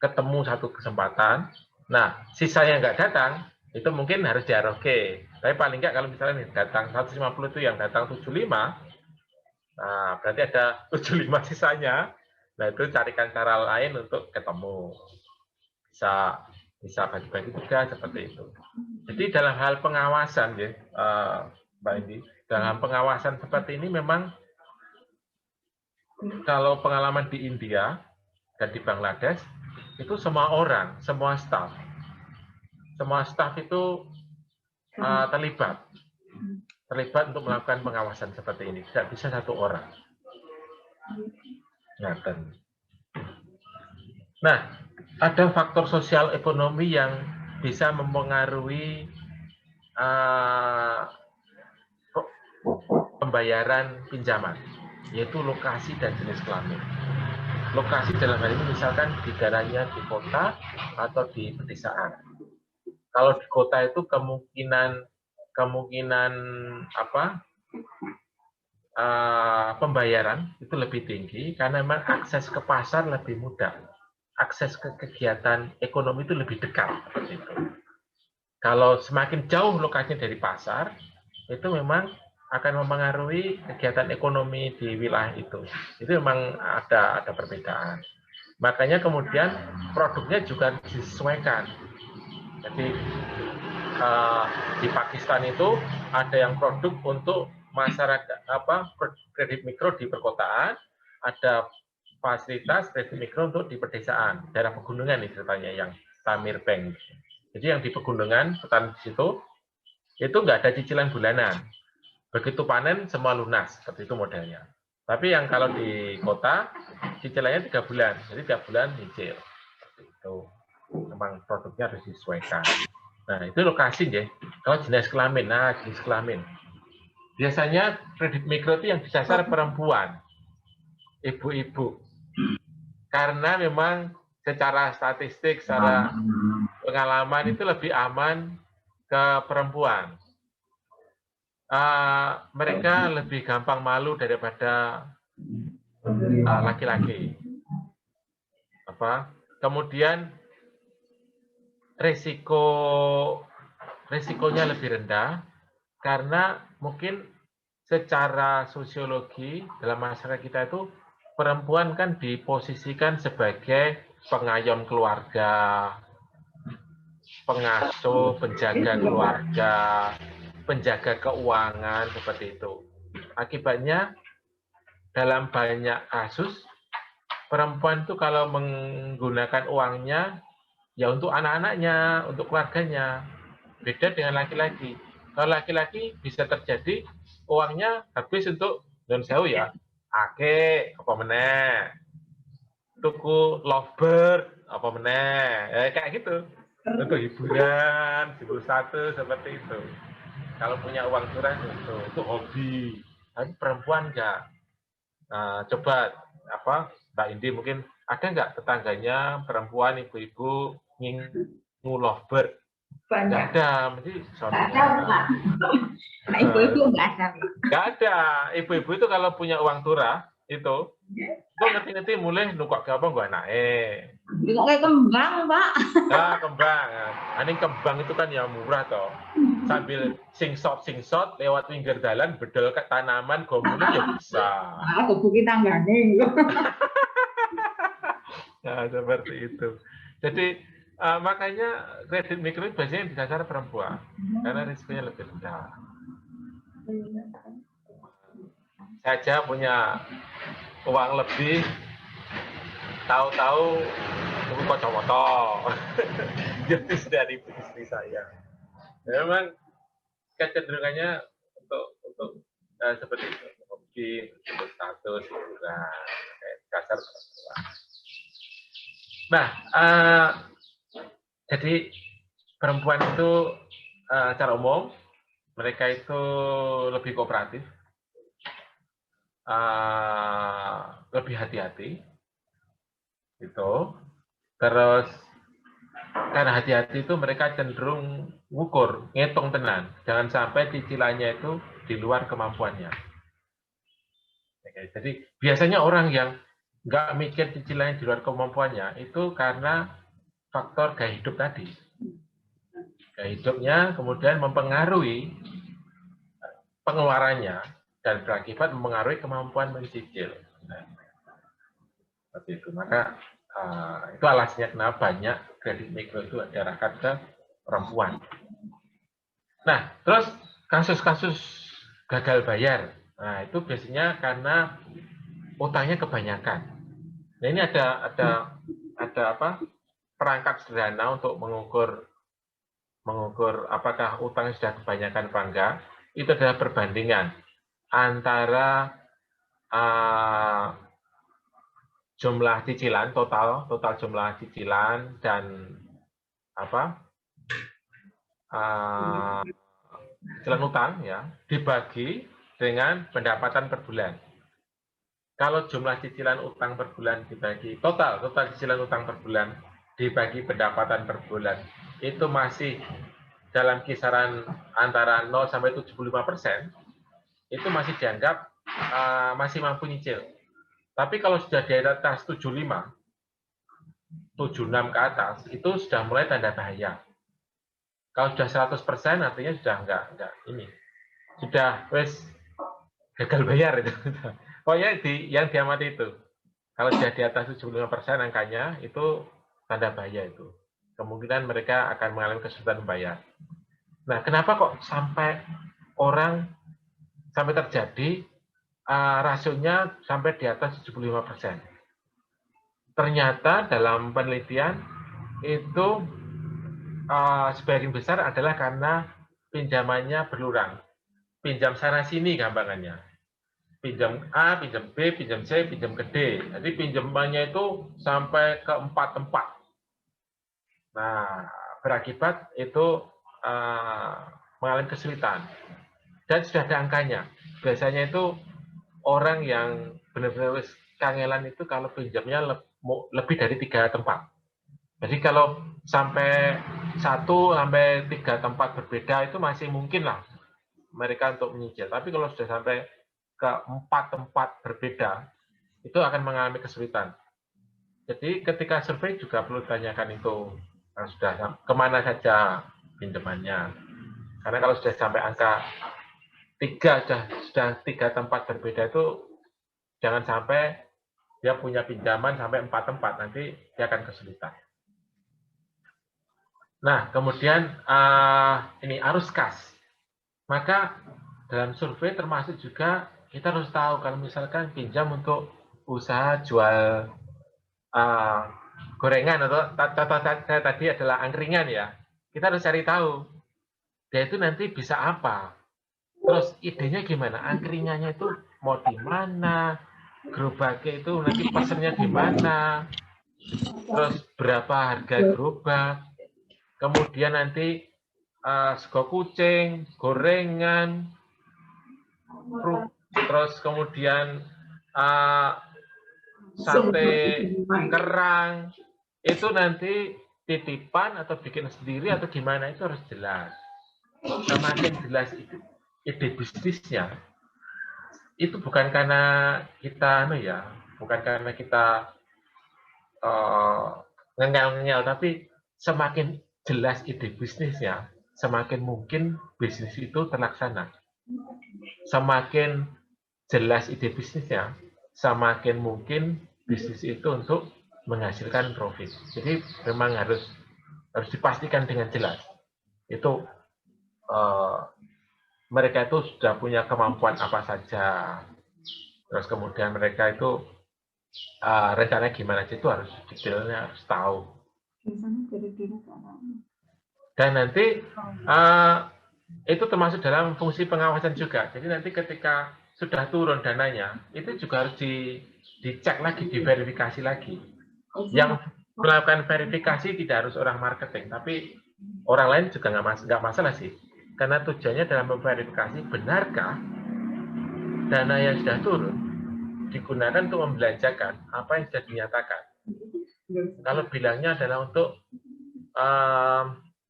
Ketemu satu kesempatan, nah sisanya nggak datang, itu mungkin harus diaroke. Tapi paling nggak kalau misalnya datang 150 itu yang datang 75, nah berarti ada 75 sisanya. Nah itu carikan cara lain untuk ketemu. Bisa bagi-bagi juga seperti itu. Jadi dalam hal pengawasan ya, Mbak Indi, dalam pengawasan seperti ini memang kalau pengalaman di India dan di Bangladesh itu semua orang, semua staff itu terlibat untuk melakukan pengawasan seperti ini. Tidak bisa satu orang. Nah, ada faktor sosial ekonomi yang bisa mempengaruhi pembayaran pinjaman, yaitu lokasi dan jenis kelamin. Lokasi dalam hal ini misalkan negaranya di kota atau di pedesaan. Kalau di kota itu kemungkinan pembayaran itu lebih tinggi karena memang akses ke pasar lebih mudah, akses ke kegiatan ekonomi itu lebih dekat seperti itu. Kalau semakin jauh lokasinya dari pasar, itu memang akan mempengaruhi kegiatan ekonomi di wilayah itu. Itu memang ada perbedaan. Makanya kemudian produknya juga disesuaikan. Jadi di Pakistan itu ada yang produk untuk masyarakat kredit mikro di perkotaan, ada fasilitas kredit mikro untuk di pedesaan, daerah pegunungan nih ceritanya yang Tamir Bank. Jadi yang di pegunungan, petani di situ, itu nggak ada cicilan bulanan. Begitu panen, semua lunas. Seperti itu modelnya. Tapi yang kalau di kota, cicilannya 3 bulan. Jadi 3 bulan nyicil. Seperti itu. Memang produknya harus disesuaikan. Nah, itu lokasi ya. Kalau jenis kelamin, jenis kelamin. Biasanya kredit mikro itu yang disasar perempuan. Ibu-ibu. Karena memang secara statistik, secara pengalaman itu lebih aman ke perempuan. Mereka lebih gampang malu daripada laki-laki. Kemudian resikonya lebih rendah karena mungkin secara sosiologi dalam masyarakat kita itu perempuan kan diposisikan sebagai pengayom keluarga, pengasuh, penjaga keluarga, penjaga keuangan, seperti itu. Akibatnya dalam banyak kasus perempuan itu kalau menggunakan uangnya ya untuk anak-anaknya, untuk keluarganya. Beda dengan laki-laki. Kalau laki-laki bisa terjadi uangnya habis untuk non sewu ya, ake apa meneh, tuku lovebird apa meneh, kayak gitu. Untuk hiburan, satu seperti itu. Kalau punya uang curah itu hobi. Tapi perempuan enggak. Nah, coba Mbak Indi mungkin ada nggak tetangganya perempuan ibu-ibu ngingu lovebird? Nggak ada, mesti suaminya. Nah, ibu-ibu nggak ada. Nggak ada. Ibu-ibu itu kalau punya uang turah itu ngerti-ngerti mulai nukok ke apa nggak naik. Kayak kembang, Pak. Nah, kembang. Ini kembang itu kan ya murah toh. Sambil singsot lewat pinggir jalan bedel ke tanaman gomunan ya bisa. Aku bukin tanggane. Nah, seperti itu. Jadi makanya kredit mikro biasanya disasar perempuan karena risikonya lebih rendah. Saya aja punya uang lebih, tahu-tahu aku kocok-kocok jenis dari istri saya. Memang kecenderungannya untuk seperti itu, hobi, untuk status, hiburan, dasar perempuan. Nah, jadi perempuan itu secara umum mereka itu lebih kooperatif, lebih hati-hati, gitu. Terus karena hati-hati itu mereka cenderung ngukur, ngitung tenan, jangan sampai cicilannya itu di luar kemampuannya. Jadi biasanya orang yang nggak mikir cicilannya di luar kemampuannya itu karena faktor gaya hidup tadi. Gaya hidupnya kemudian mempengaruhi pengeluarannya dan berakibat mempengaruhi kemampuan mencicil. Nah, seperti itu. Maka itu alasannya kenapa banyak kredit mikro itu diarahkan ke perempuan. Nah, terus kasus-kasus gagal bayar. Nah, itu biasanya karena utangnya kebanyakan. Nah, ini ada apa? Perangkat sederhana untuk mengukur apakah utang sudah kebanyakan apa enggak. Itu adalah perbandingan antara jumlah cicilan total jumlah cicilan dan apa cicilan utang ya dibagi dengan pendapatan per bulan. Kalau jumlah cicilan utang per bulan dibagi total cicilan utang per bulan dibagi pendapatan per bulan itu masih dalam kisaran antara 0 sampai 75%, itu masih dianggap masih mampu nyicil. Tapi kalau sudah di atas 75, 76 ke atas, itu sudah mulai tanda bahaya. Kalau sudah 100% artinya sudah enggak ini. Sudah wes gagal bayar itu. Pokoknya yang diamati itu. Kalau sudah di atas 75% angkanya, itu tanda bahaya itu. Kemungkinan mereka akan mengalami kesulitan membayar. Nah, kenapa kok sampai terjadi rasionya sampai di atas 75%? Ternyata dalam penelitian itu sebagian besar adalah karena pinjamannya berlurang. Pinjam sana sini gampangannya. Pinjam A, pinjam B, pinjam C, pinjam ke D. Jadi pinjamannya itu sampai ke 4 tempat. Nah, berakibat itu mengalami kesulitan. Dan sudah ada angkanya. Biasanya itu orang yang benar-benar kangelan itu kalau pinjamnya lebih dari 3 tempat. Jadi kalau sampai 1 sampai 3 tempat berbeda itu masih mungkin lah mereka untuk menyicil. Tapi kalau sudah sampai ke 4 tempat berbeda, itu akan mengalami kesulitan. Jadi ketika survei juga perlu ditanyakan itu sudah kemana saja pinjamannya. Karena kalau sudah sampai angka 3 sudah 3 tempat berbeda itu jangan sampai dia punya pinjaman sampai 4 tempat, nanti dia akan kesulitan. Nah, kemudian ini arus kas. Maka dalam survei termasuk juga kita harus tahu kalau misalkan pinjam untuk usaha jual gorengan atau contoh saya tadi adalah angkringan ya. Kita harus cari tahu dia itu nanti bisa apa. Terus idenya gimana? Angkringannya itu mau di mana? Gerobaknya itu nanti pesennya gimana? Terus berapa harga gerobak? Kemudian nanti sego kucing, gorengan, terus kemudian sate kerang, itu nanti titipan atau bikin sendiri atau gimana, itu harus jelas. Semakin jelas ide bisnisnya, itu bukan karena kita bukan karena kita ngengel-ngengel, tapi semakin jelas ide bisnisnya, semakin mungkin bisnis itu terlaksana. Semakin jelas ide bisnisnya, semakin mungkin bisnis itu untuk menghasilkan profit. Jadi memang harus dipastikan dengan jelas. Itu mereka itu sudah punya kemampuan apa saja. Terus kemudian mereka itu rencananya gimana sih, itu harus detailnya harus tahu. Dan nanti itu termasuk dalam fungsi pengawasan juga. Jadi nanti ketika sudah turun dananya, itu juga harus dicek lagi, diverifikasi lagi. Yang melakukan verifikasi tidak harus orang marketing, tapi orang lain juga nggak masalah sih. Karena tujuannya dalam memverifikasi, benarkah dana yang sudah turun digunakan untuk membelanjakan apa yang sudah dinyatakan. Kalau bilangnya adalah untuk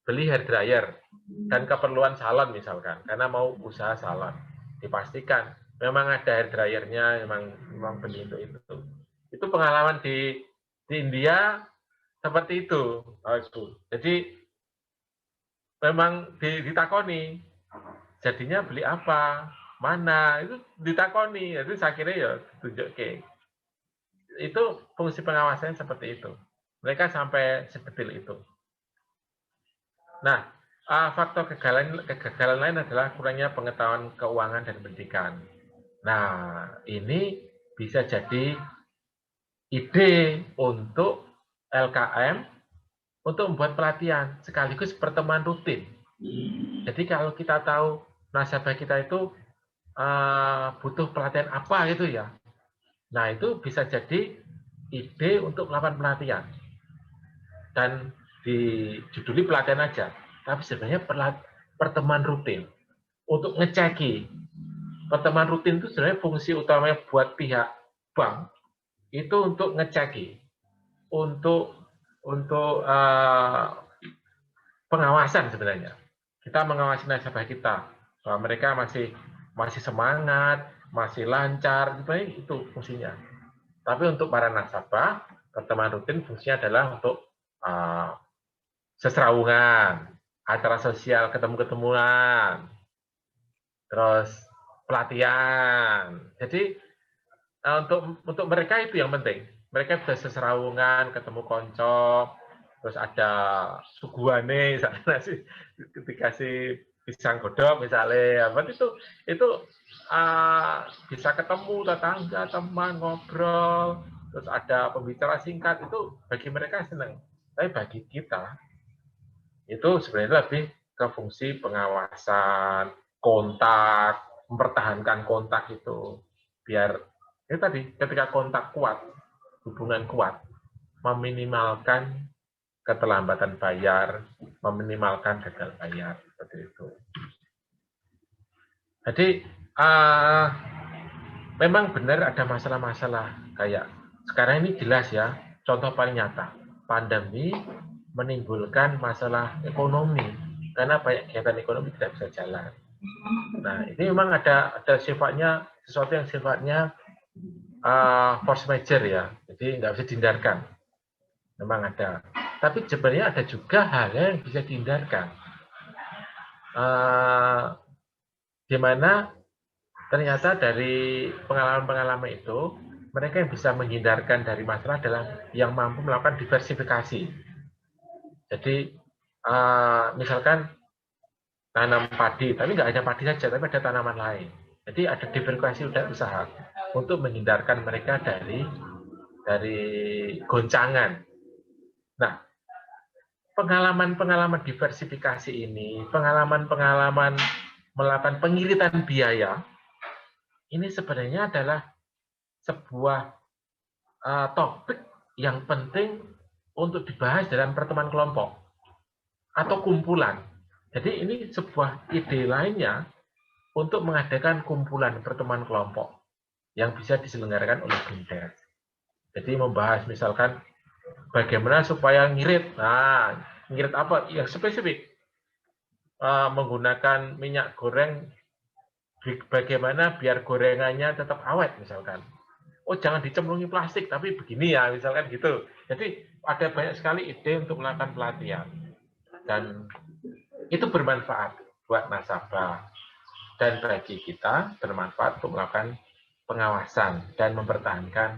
beli hair dryer dan keperluan salon misalkan, karena mau usaha salon, dipastikan memang ada hair dryernya, memang beli untuk itu. Itu pengalaman di India seperti itu. Jadi memang ditakoni, jadinya beli apa, mana, itu ditakoni. Itu saya kira ya tunjuk ke. Itu fungsi pengawasannya seperti itu. Mereka sampai sedetil itu. Nah, faktor kegagalan lain adalah kurangnya pengetahuan keuangan dan pendidikan. Nah, ini bisa jadi ide untuk LKM untuk membuat pelatihan sekaligus pertemuan rutin. Jadi kalau kita tahu nasabah kita itu butuh pelatihan apa gitu ya, nah itu bisa jadi ide untuk melakukan pelatihan dan dijuduli pelatihan aja, tapi sebenarnya pertemuan rutin untuk ngeceki. Pertemuan rutin itu sebenarnya fungsi utamanya buat pihak bank itu untuk ngeceki, untuk pengawasan sebenarnya. Kita mengawasi nasabah kita bahwa mereka masih semangat, masih lancar, sebenarnya itu fungsinya. Tapi untuk para nasabah, pertemuan rutin fungsinya adalah untuk seserawungan, acara sosial, ketemu-ketemuan, terus pelatihan. Jadi untuk mereka itu yang penting. Mereka bisa seserawungan, ketemu konco, terus ada suguhane, misalnya dikasih pisang godok misalnya, apa itu bisa ketemu tetangga, teman, ngobrol, terus ada pembicara singkat, itu bagi mereka senang. Tapi bagi kita itu sebenarnya lebih ke fungsi pengawasan, kontak, mempertahankan kontak itu biar itu tadi ketika kontak kuat, hubungan kuat, meminimalkan keterlambatan bayar, meminimalkan gagal bayar seperti itu. Jadi memang benar ada masalah-masalah kayak sekarang ini jelas ya, contoh paling nyata, pandemi menimbulkan masalah ekonomi karena banyak kegiatan ekonomi tidak bisa jalan. Nah, ini memang ada sifatnya sesuatu yang sifatnya force major ya, jadi nggak bisa dihindarkan. Memang ada. Tapi sebenarnya ada juga hal yang bisa dihindarkan. Di mana ternyata dari pengalaman-pengalaman itu, mereka yang bisa menghindarkan dari masalah adalah yang mampu melakukan diversifikasi. Jadi, misalkan tanam padi, tapi nggak hanya padi saja, tapi ada tanaman lain. Jadi ada diversifikasi usaha untuk menghindarkan mereka dari goncangan. Nah, pengalaman-pengalaman diversifikasi ini, pengalaman-pengalaman melakukan pengiritan biaya, ini sebenarnya adalah sebuah topik yang penting untuk dibahas dalam pertemuan kelompok atau kumpulan. Jadi ini sebuah ide lainnya untuk mengadakan kumpulan pertemuan kelompok yang bisa diselenggarakan oleh BUMDes. Jadi membahas misalkan bagaimana supaya ngirit. Nah, ngirit apa? Yang spesifik. Menggunakan minyak goreng, bagaimana biar gorengannya tetap awet misalkan. Oh, jangan dicemplungi plastik, tapi begini ya, misalkan gitu. Jadi ada banyak sekali ide untuk melakukan pelatihan. Dan itu bermanfaat buat nasabah. Dan bagi kita bermanfaat untuk melakukan pengawasan dan mempertahankan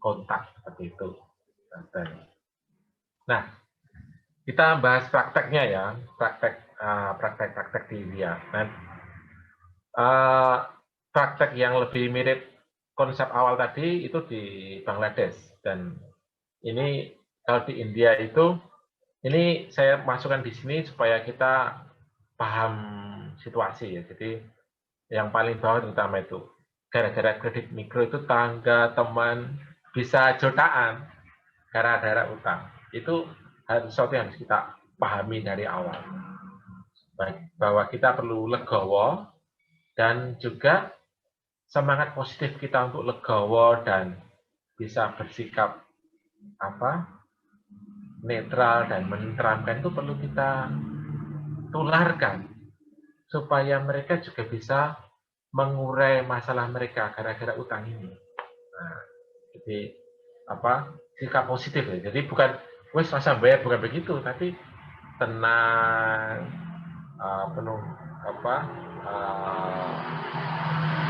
kontak seperti itu. Nah, kita bahas prakteknya ya, praktek di India. Nah, praktek yang lebih mirip konsep awal tadi itu di Bangladesh, dan ini kalau di India itu, ini saya masukkan di sini supaya kita paham situasi ya. Jadi yang paling bawah terutama itu gara-gara kredit mikro itu tangga, teman bisa jutaan gara-gara utang. Itu sesuatu yang harus kita pahami dari awal, bahwa kita perlu legowo dan juga semangat positif kita untuk legowo dan bisa bersikap netral dan menenteramkan itu perlu kita tularkan supaya mereka juga bisa mengurai masalah mereka gara-gara utang ini. Nah, jadi sikap positif ya. Jadi bukan wes masa bayar, bukan begitu, tapi tenang, penuh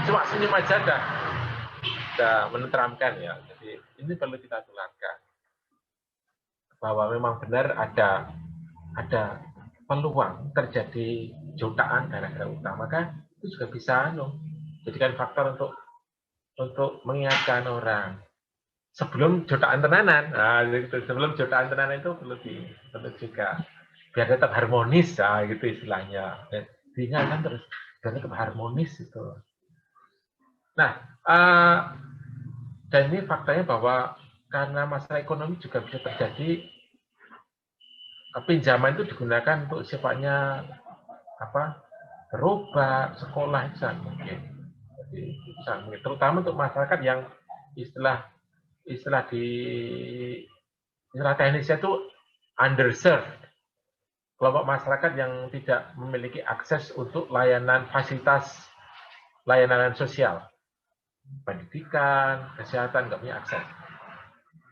cuma senyum aja dah menenteramkan ya. Jadi ini perlu kita tularkan bahwa memang benar ada peluang terjadi jutaan gara-gara utang, maka itu juga bisa jadikan faktor untuk mengingatkan orang sebelum jutaan tenanan. Nah, gitu. Sebelum jutaan tenanan itu perlu juga biar tetap harmonis, gitu istilahnya. Diingatkan terus biar tetap harmonis itu. Nah, dan ini faktanya bahwa karena masalah ekonomi juga bisa terjadi pinjaman itu digunakan untuk sifatnya berobat, sekolah itu sangat mungkin. Jadi sangat mungkin, terutama untuk masyarakat yang istilah teknisnya itu underserved, kelompok masyarakat yang tidak memiliki akses untuk fasilitas layanan sosial, pendidikan, kesehatan, nggak punya akses.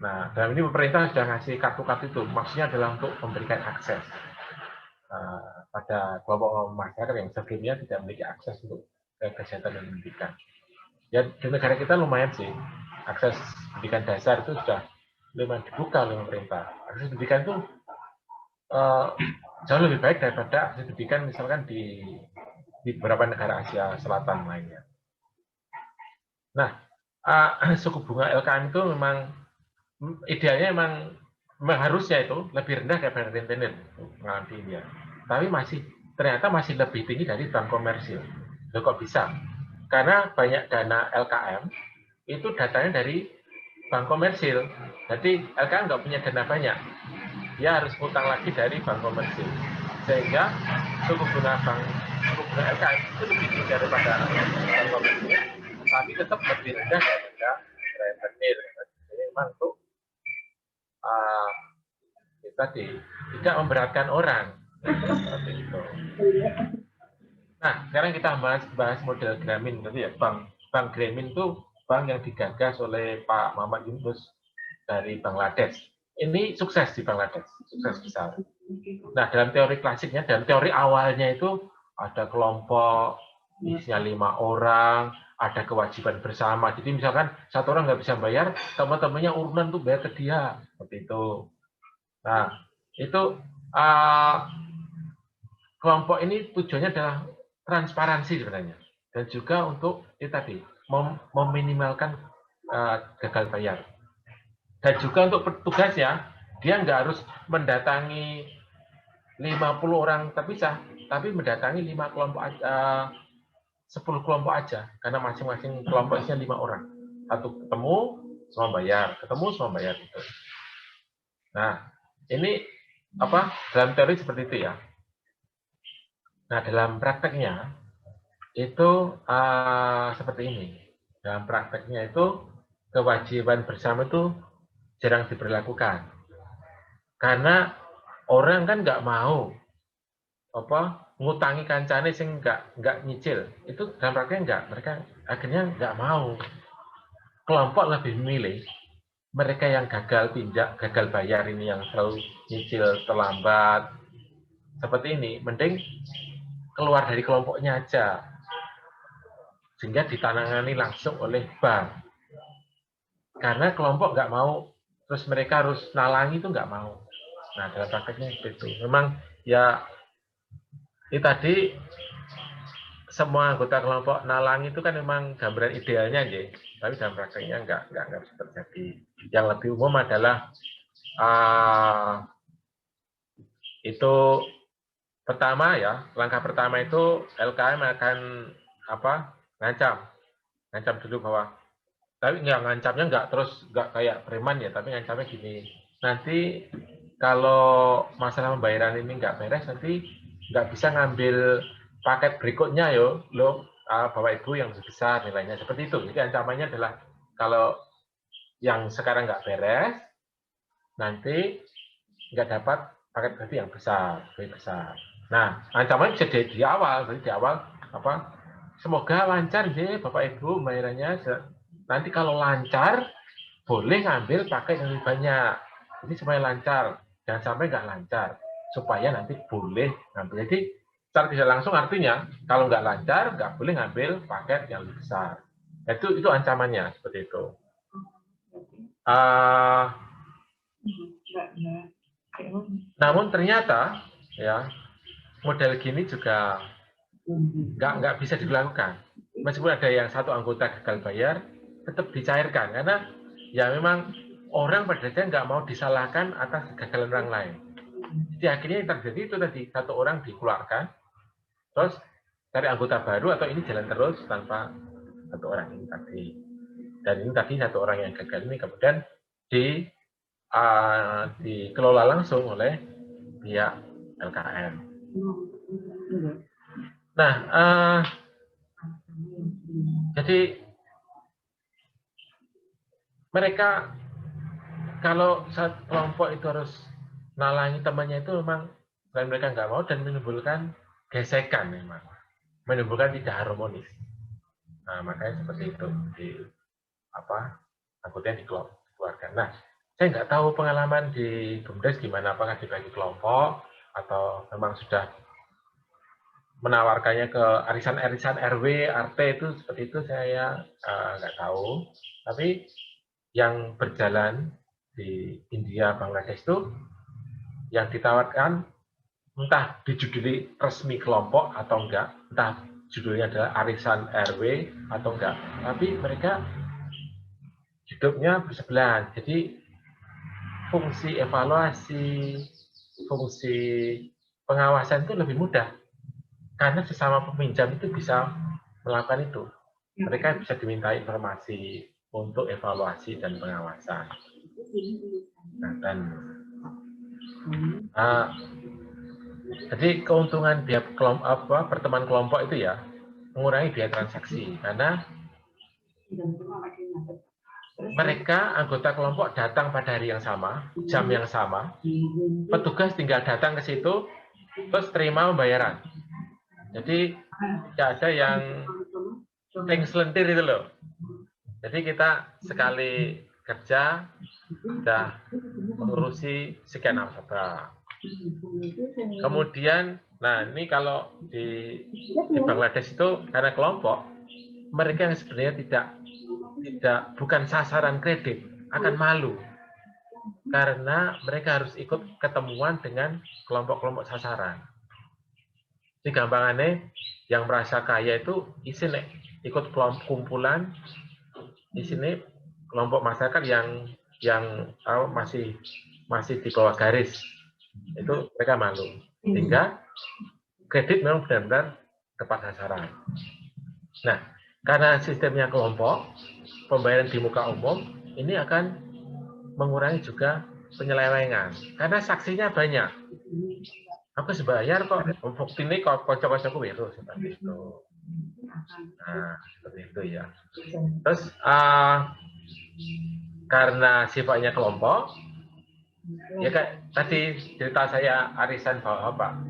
Nah, dalam ini pemerintah sudah ngasih kartu-kartu itu, maksudnya adalah untuk memberikan akses pada kelompok masyarakat yang sebelumnya tidak memiliki akses untuk kesehatan dan pendidikan. Ya, di negara kita lumayan sih, akses pendidikan dasar itu sudah lumayan dibuka oleh pemerintah. Akses pendidikan itu jauh lebih baik daripada akses pendidikan misalkan di beberapa negara Asia Selatan lainnya. Nah, suku bunga LKM itu memang idealnya memang harusnya itu lebih rendah daripada rentenir pengalaman di India. Tapi ternyata masih lebih tinggi dari bank komersil. Loh, kok bisa? Karena banyak dana LKM itu datanya dari bank komersil. Jadi LKM nggak punya dana banyak. Dia harus utang lagi dari bank komersil. Sehingga suku bunga LKM itu lebih tinggi daripada bank komersil, tapi tetap lebih rendah daripada rentenir. Jadi memang itu tidak memberatkan orang. Seperti itu. Nah, sekarang kita bahas model Grameen tadi ya. Bank Grameen itu bank yang digagas oleh Pak Muhammad Yunus dari Bangladesh. Ini sukses di Bangladesh, sukses besar. Nah, dalam teori klasiknya, dalam teori awalnya itu ada kelompok isinya 5 orang, ada kewajiban bersama. Jadi misalkan satu orang nggak bisa bayar, teman-temannya urunan tuh bayar ke dia, seperti itu. Nah, itu kelompok ini tujuannya adalah transparansi sebenarnya, dan juga untuk meminimalkan gagal bayar. Dan juga untuk petugas ya, dia nggak harus mendatangi 50 orang terpisah, tapi mendatangi 10 kelompok aja, karena masing-masing kelompok isinya 5 orang. Satu ketemu, semua bayar, ketemu, semua bayar gitu. Nah, ini dalam teori seperti itu ya. Nah, dalam prakteknya itu seperti ini. Dalam prakteknya itu kewajiban bersama itu jarang diberlakukan. Karena orang kan nggak mau ngutangi kancane sing nggak nyicil. Itu dalam prakteknya nggak. Mereka akhirnya nggak mau. Kelompok lebih memilih mereka yang gagal bayar ini, yang selalu nyicil terlambat seperti ini, mending keluar dari kelompoknya aja, sehingga ditanangani langsung oleh bank. Karena kelompok nggak mau, terus mereka harus nalangi, itu nggak mau. Nah, dalam prakteknya itu memang ya ini tadi semua anggota kelompok nalangi itu kan memang gambaran idealnya ya, tapi dalam prakteknya nggak bisa terjadi. Yang lebih umum adalah itu pertama ya, langkah pertama itu LKM akan ngancam dulu bahwa, tapi ngancamnya nggak kayak preman ya, tapi ngancamnya gini, nanti kalau masalah pembayaran ini nggak beres, nanti nggak bisa ngambil paket berikutnya Bapak Ibu yang lebih besar nilainya, seperti itu. Jadi ancamannya adalah kalau yang sekarang nggak beres, nanti nggak dapat paket berarti yang lebih besar. Nah, ancaman bisa di awal, semoga lancar ya Bapak Ibu pembayarannya. Nanti kalau lancar, boleh ngambil paket yang lebih banyak. Jadi supaya lancar, jangan sampai nggak lancar. supaya nanti boleh ngambil. Jadi secara tidak langsung artinya kalau nggak lancar nggak boleh ngambil paket yang lebih besar. Itu ancamannya seperti itu. Namun ternyata ya model gini juga nggak bisa dilakukan. Meskipun ada yang satu anggota gagal bayar, tetap dicairkan karena ya memang orang pada dasarnya nggak mau disalahkan atas kegagalan orang lain. Jadi akhirnya yang terjadi itu tadi, satu orang dikeluarkan, terus cari anggota baru atau ini jalan terus tanpa satu orang ini tadi. Dan ini tadi satu orang yang gagal ini kemudian dikelola langsung oleh pihak LKM. Nah, jadi mereka kalau saat kelompok itu harus nalangi temannya itu memang dan mereka nggak mau dan menimbulkan gesekan memang, menimbulkan tidak harmonis. Nah, makanya seperti itu di anggotanya dikeluarkan. Nah, saya nggak tahu pengalaman di BUMDes gimana, apakah dibagi kelompok atau memang sudah menawarkannya ke arisan-arisan RW, RT itu seperti itu saya nggak tahu. Tapi yang berjalan di India, Bangladesh itu yang ditawarkan entah dijuduli resmi kelompok atau enggak, entah judulnya adalah arisan RW atau enggak, tapi mereka hidupnya bersebelahan. Jadi fungsi evaluasi, fungsi pengawasan itu lebih mudah karena sesama peminjam itu bisa melakukan itu. Mereka bisa diminta informasi untuk evaluasi dan pengawasan. Nah, dan jadi keuntungan biaya pertemuan kelompok itu ya mengurangi biaya transaksi karena mereka anggota kelompok datang pada hari yang sama, jam yang sama, petugas tinggal datang ke situ terus terima pembayaran. Jadi tidak ada yang selentir itu loh. Jadi kita sekali kerja sudah mengurusi sekian nasabah. Kemudian, nah ini kalau di Bangladesh itu karena kelompok, mereka yang sebenarnya bukan sasaran kredit akan malu karena mereka harus ikut ketemuan dengan kelompok-kelompok sasaran. Jadi gampangannya yang merasa kaya itu isinya ikut kelompok kumpulan di sini kelompok masyarakat yang masih di bawah garis itu mereka malu sehingga kredit memang benar-benar tepat sasaran. Nah, karena sistemnya kelompok pembayaran di muka umum ini akan mengurangi juga penyelewengan karena saksinya banyak. Aku sebayar kok bukti ini kok kocok-kocokku itu seperti itu. Nah, seperti itu ya. Terus karena sifatnya kelompok, ya kayak tadi cerita saya arisan bapak.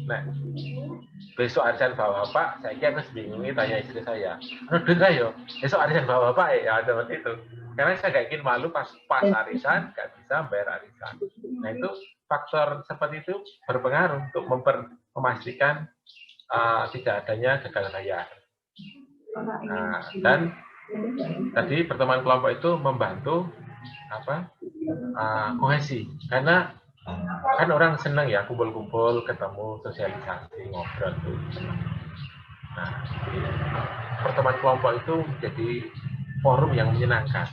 Nah, besok arisan bapak, saya kira aku bingung tanya istri saya. Aduh, yo, besok arisan bapak ya seperti itu. Karena saya nggak ingin malu pas arisan, nggak bisa bayar arisan. Nah itu faktor seperti itu berpengaruh untuk memastikan tidak adanya gagal bayar. Nah, dan tadi pertemuan kelompok itu membantu kohesi karena kan orang senang ya kumpul-kumpul, ketemu, sosialisasi, ngobrol tuh. Nah, pertemuan kelompok itu menjadi forum yang menyenangkan.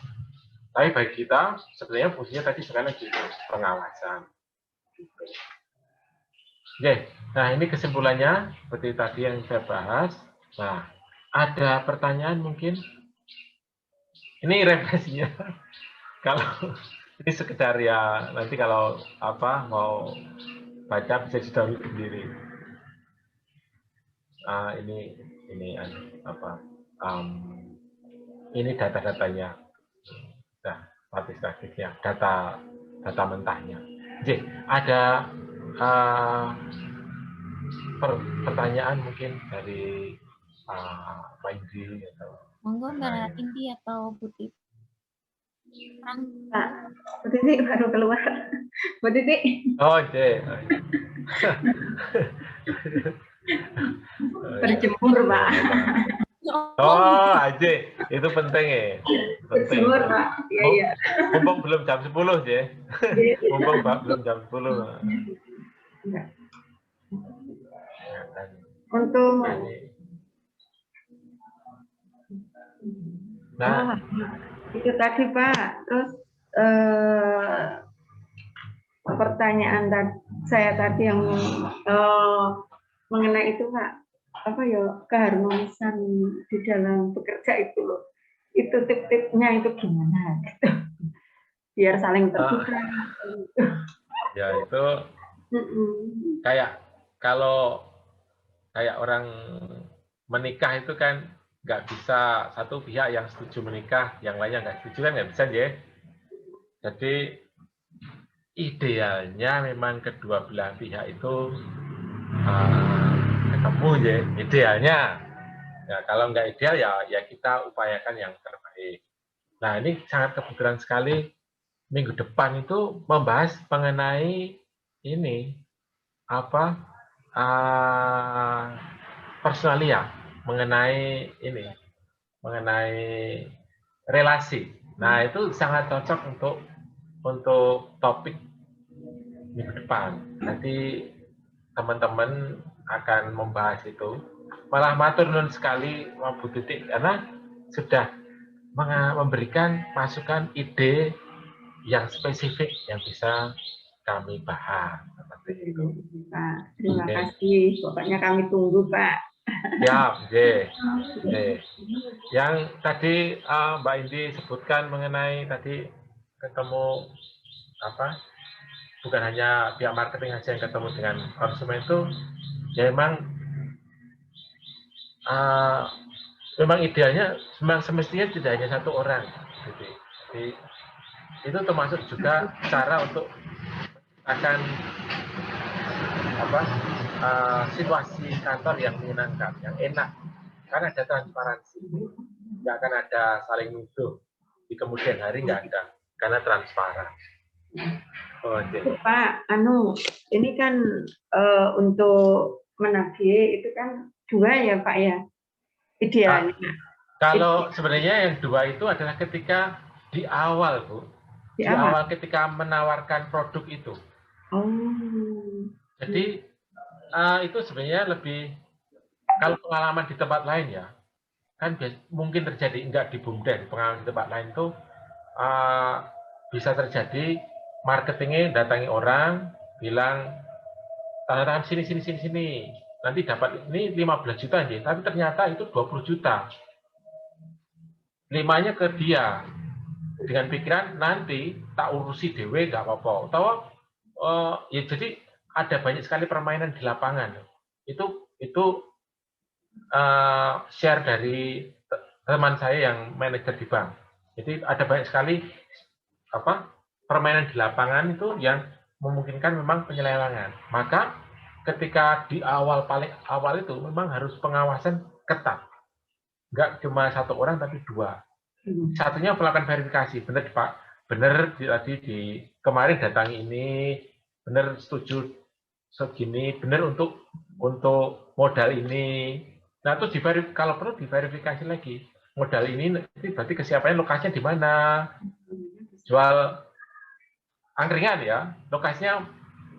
Tapi bagi kita sebenarnya fungsinya tadi sekali lagi pengawasan. Oke, nah ini kesimpulannya seperti tadi yang saya bahas. Nah, ada pertanyaan mungkin? Ini refleksinya. Kalau ini sekedar ya nanti kalau mau baca bisa di-download sendiri. Ini data-datanya, statistiknya, data mentahnya. Jadi ada pertanyaan mungkin dari Pak Indi atau monggo Mbak Indi atau Putih. Pak Titik baru keluar. Mbak Titik. Oh, oke. Berjemur, Pak. Oh, aja itu penting ya. Penting. Berjemur, Pak. Iya, iya. Mumpung belum jam 10 ya. Mumpung belum jam 10. Enggak. Untuk nah, itu tadi Pak. Terus pertanyaan saya tadi yang mengenai itu Pak, apa ya, keharmonisan di dalam bekerja itu loh. Itu tip-tipnya itu gimana gitu. Biar saling terbuka. Ya itu kayak kalau kayak orang menikah itu kan nggak bisa satu pihak yang setuju menikah, yang lainnya nggak setuju kan nggak bisa ya. Jadi idealnya memang kedua belah pihak itu ketemu ya, idealnya. Ya kalau nggak ideal ya kita upayakan yang terbaik. Nah ini sangat kebetulan sekali minggu depan itu membahas mengenai ini apa personalia, mengenai ini, mengenai relasi. Nah itu sangat cocok untuk topik minggu depan. Nanti teman-teman akan membahas itu. Malah matur nuwun sekali Bu Titik karena sudah memberikan masukan ide yang spesifik yang bisa kami bahas. Seperti itu. Pak, terima kasih. Pokoknya kami tunggu, Pak. Siap, Yang tadi Mbak Indi sebutkan mengenai tadi ketemu apa? Bukan hanya pihak marketing saja yang ketemu dengan konsumen itu, ya memang idealnya memang semestinya tidak hanya satu orang. Jadi itu termasuk juga cara untuk akan situasi kantor yang menyenangkan, yang enak, karena ada transparansi, nggak akan ada saling nuduh di kemudian hari, nggak ada, karena transparan. Pak, ini kan untuk menagih itu kan 2 ya Pak ya, idealnya. Kalau sebenarnya yang 2 itu adalah ketika di awal Bu, di awal ketika menawarkan produk itu. Jadi itu sebenarnya lebih, kalau pengalaman di tempat lain ya, kan mungkin terjadi, enggak di BUMDes, pengalaman di tempat lain itu bisa terjadi marketingnya datangi orang, bilang tanda tangan sini, nanti dapat ini 15 juta nih, tapi ternyata itu 20 juta. 5-nya ke dia, dengan pikiran nanti tak urusi dewe nggak apa-apa. Atau ya jadi ada banyak sekali permainan di lapangan. Itu share dari teman saya yang manajer di bank. Jadi ada banyak sekali permainan di lapangan itu yang memungkinkan memang penyelewengan. Maka ketika di paling awal itu memang harus pengawasan ketat. Enggak cuma 1 orang tapi 2. Satunya melakukan verifikasi, benar Pak, benar tadi kemarin datangi ini, benar setuju segini, benar untuk modal ini. Nah terus kalau perlu diverifikasi lagi, modal ini berarti kesiapannya lokasinya di mana, jual angkringan ya, lokasinya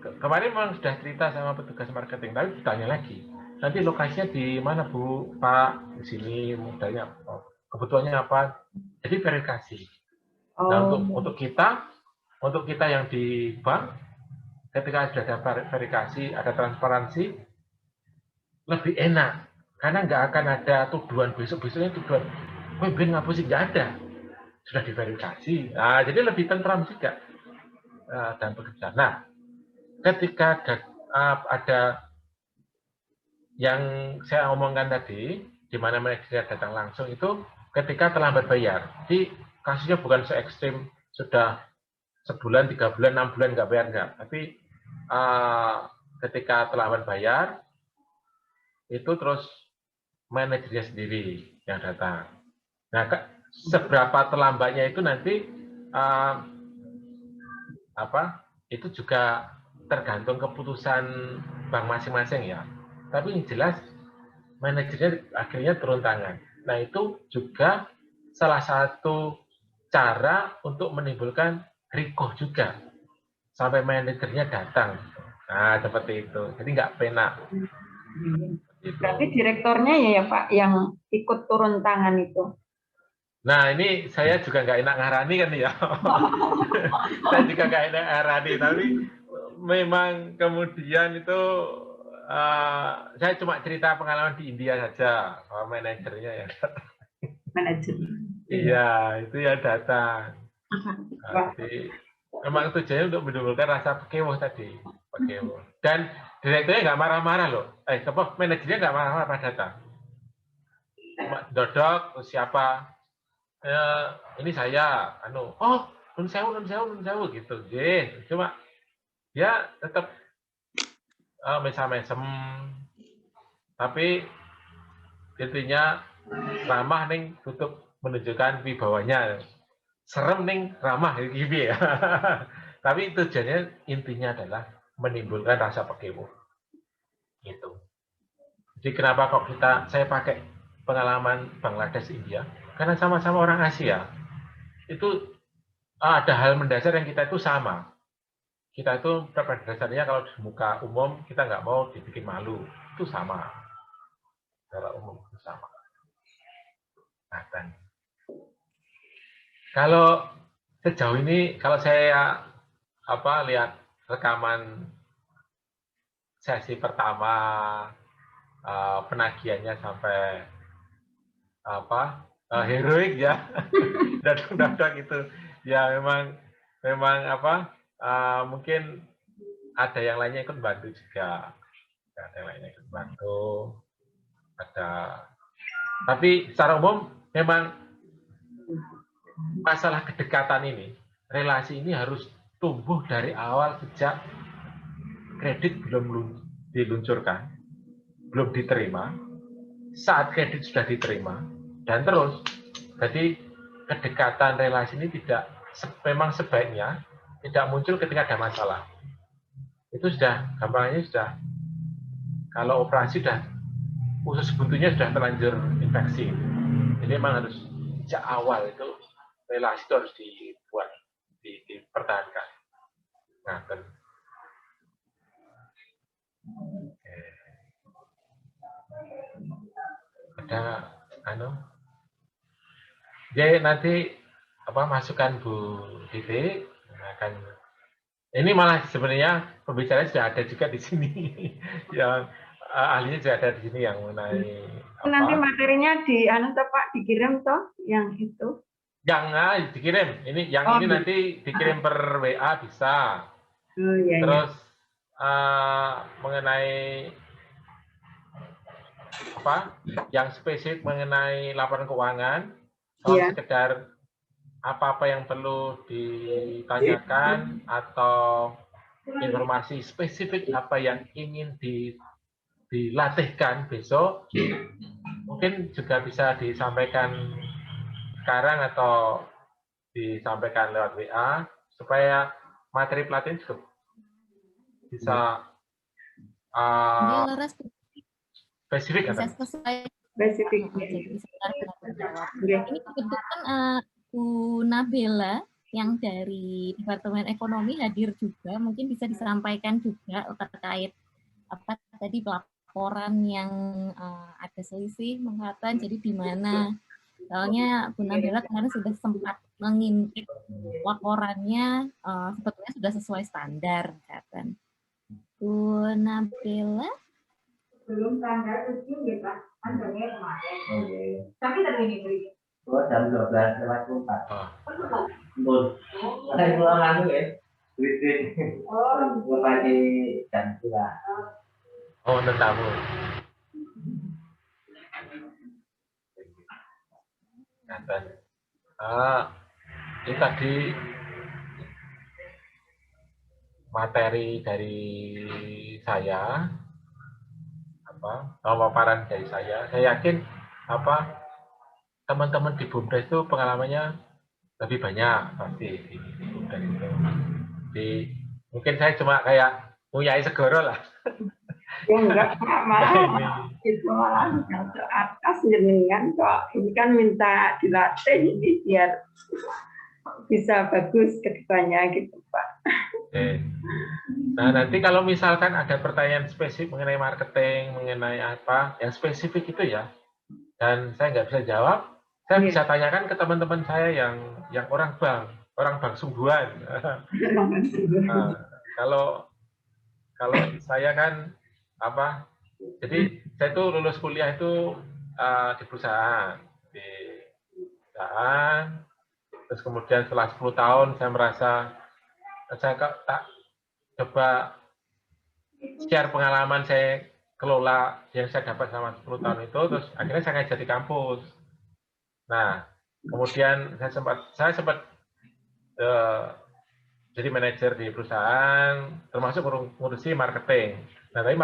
kemarin memang sudah cerita sama petugas marketing, tapi ditanya lagi, nanti lokasinya di mana Bu, Pak, di sini modalnya apa, kebutuhannya apa, jadi verifikasi. Nah untuk kita yang di bank, ketika sudah ada verifikasi, ada transparansi, lebih enak, karena nggak akan ada tuduhan besoknya tuduhan, ben ngapusin, nggak ada, sudah diverifikasi. Nah jadi lebih tentram juga dan bekerja. Nah ketika ada yang saya omongkan tadi, di mana manajer datang langsung itu ketika terlambat bayar. Jadi kasusnya bukan se-ekstrim sudah sebulan, 3 bulan, 6 bulan nggak bayar, nggak. Tapi ketika terlambat bayar, itu terus manajernya sendiri yang datang. Nah, seberapa terlambatnya itu nanti itu juga tergantung keputusan bank masing-masing ya. Tapi yang jelas manajernya akhirnya turun tangan. Nah, itu juga salah satu cara untuk menimbulkan rikoh juga. Sampai manajernya datang. Nah, seperti itu. Jadi nggak penak. Gitu. Berarti direktornya ya Pak yang ikut turun tangan itu. Nah, ini saya juga nggak enak ngarani kan ya. Saya juga nggak enak ngarani, tapi memang kemudian itu saya cuma cerita pengalaman di India saja, sama manajernya ya. Manajer. Iya, itu ya datang. Nah, jadi memang tujuannya untuk menimbulkan rasa pekewoh tadi, pekewoh. Dan direkturnya nggak marah-marah loh. Manajernya nggak marah-marah pas datang. Cuma dodok, siapa? Ini saya, nun sewu gitu. Cuma dia tetap mesem-mesem, tapi intinya ramah ning tutup menunjukkan wibawanya. Serem ning ramah gitu ya. Tapi tujuannya intinya adalah menimbulkan rasa pekewoh. Gitu. Jadi kenapa kok saya pakai pengalaman Bangladesh India? Karena sama-sama orang Asia. Itu ada hal mendasar yang kita itu sama. Kita itu pada dasarnya kalau di muka umum kita nggak mau dibikin malu. Itu sama. Secara umum itu sama. Nah, dan kalau sejauh ini, kalau saya lihat rekaman sesi pertama, penagihannya sampai heroik ya, datang itu ya memang mungkin ada yang lainnya ikut bantu juga, tapi secara umum memang masalah kedekatan ini, relasi ini harus tumbuh dari awal sejak kredit belum diluncurkan, belum diterima, saat kredit sudah diterima, dan terus. Jadi kedekatan relasi ini memang sebaiknya tidak muncul ketika ada masalah. Itu sudah, gampangnya sudah, kalau operasi sudah, usus buntunya sudah terlanjur infeksi. Jadi memang harus sejak awal itu relasi itu harus dibuat, dipertahankan. Nah, ada jadi nanti masukan Bu Dede akan ini malah sebenarnya pembicaranya sudah ada juga di sini yang ahlinya sudah ada di sini yang mengenai nanti materinya Pak dikirim toh yang itu yang dikirim ini nanti dikirim per WA bisa. Iya, terus mengenai yang spesifik mengenai laporan keuangan, kalau sekedar apa-apa yang perlu ditanyakan atau informasi spesifik apa yang ingin dilatihkan besok, mungkin juga bisa disampaikan sekarang atau disampaikan lewat WA supaya materi pelatihan juga bisa spesifik bisa kan? Spesifik. Ini kebetulan Bu Nabila yang dari Departemen Ekonomi hadir juga, mungkin bisa disampaikan juga terkait apa tadi laporan yang ada selisih mengatakan jadi di mana. Soalnya Bu Nabila kemarin sudah sempat mengintip laporannya sebetulnya sudah sesuai standar katakan. Bu Nabila belum tanggal 7 ya Pak, anjingnya kemarin. Tapi tergini. Jam 12:04. Betul. Ada yang pulang lalu ya. Duit. Buat di jam 2. Oh, tentamu. Dan ini tadi materi dari saya, pemaparan dari saya yakin teman-teman di BUMDes itu pengalamannya lebih banyak pasti di BUMDes itu. Jadi mungkin saya cuma kayak Nguyai segoro lah. Ya enggak, malah itu malah ke atas jenengan kok. Ini kan minta dilatih ini biar bisa bagus ke depannya gitu, Pak. Oke. Nah, nanti kalau misalkan ada pertanyaan spesifik mengenai marketing, mengenai apa, yang spesifik itu ya, dan saya nggak bisa jawab, saya bisa tanyakan ke teman-teman saya yang orang bank sungguhan. Nah, kalau saya kan apa? Jadi saya itu lulus kuliah itu di perusahaan, terus kemudian setelah 10 tahun saya merasa saya tak coba share pengalaman saya kelola yang saya dapat selama 10 tahun itu, terus akhirnya saya ngajar di kampus. Nah, kemudian saya sempat jadi manajer di perusahaan, termasuk ngurusi marketing. Nah, tapi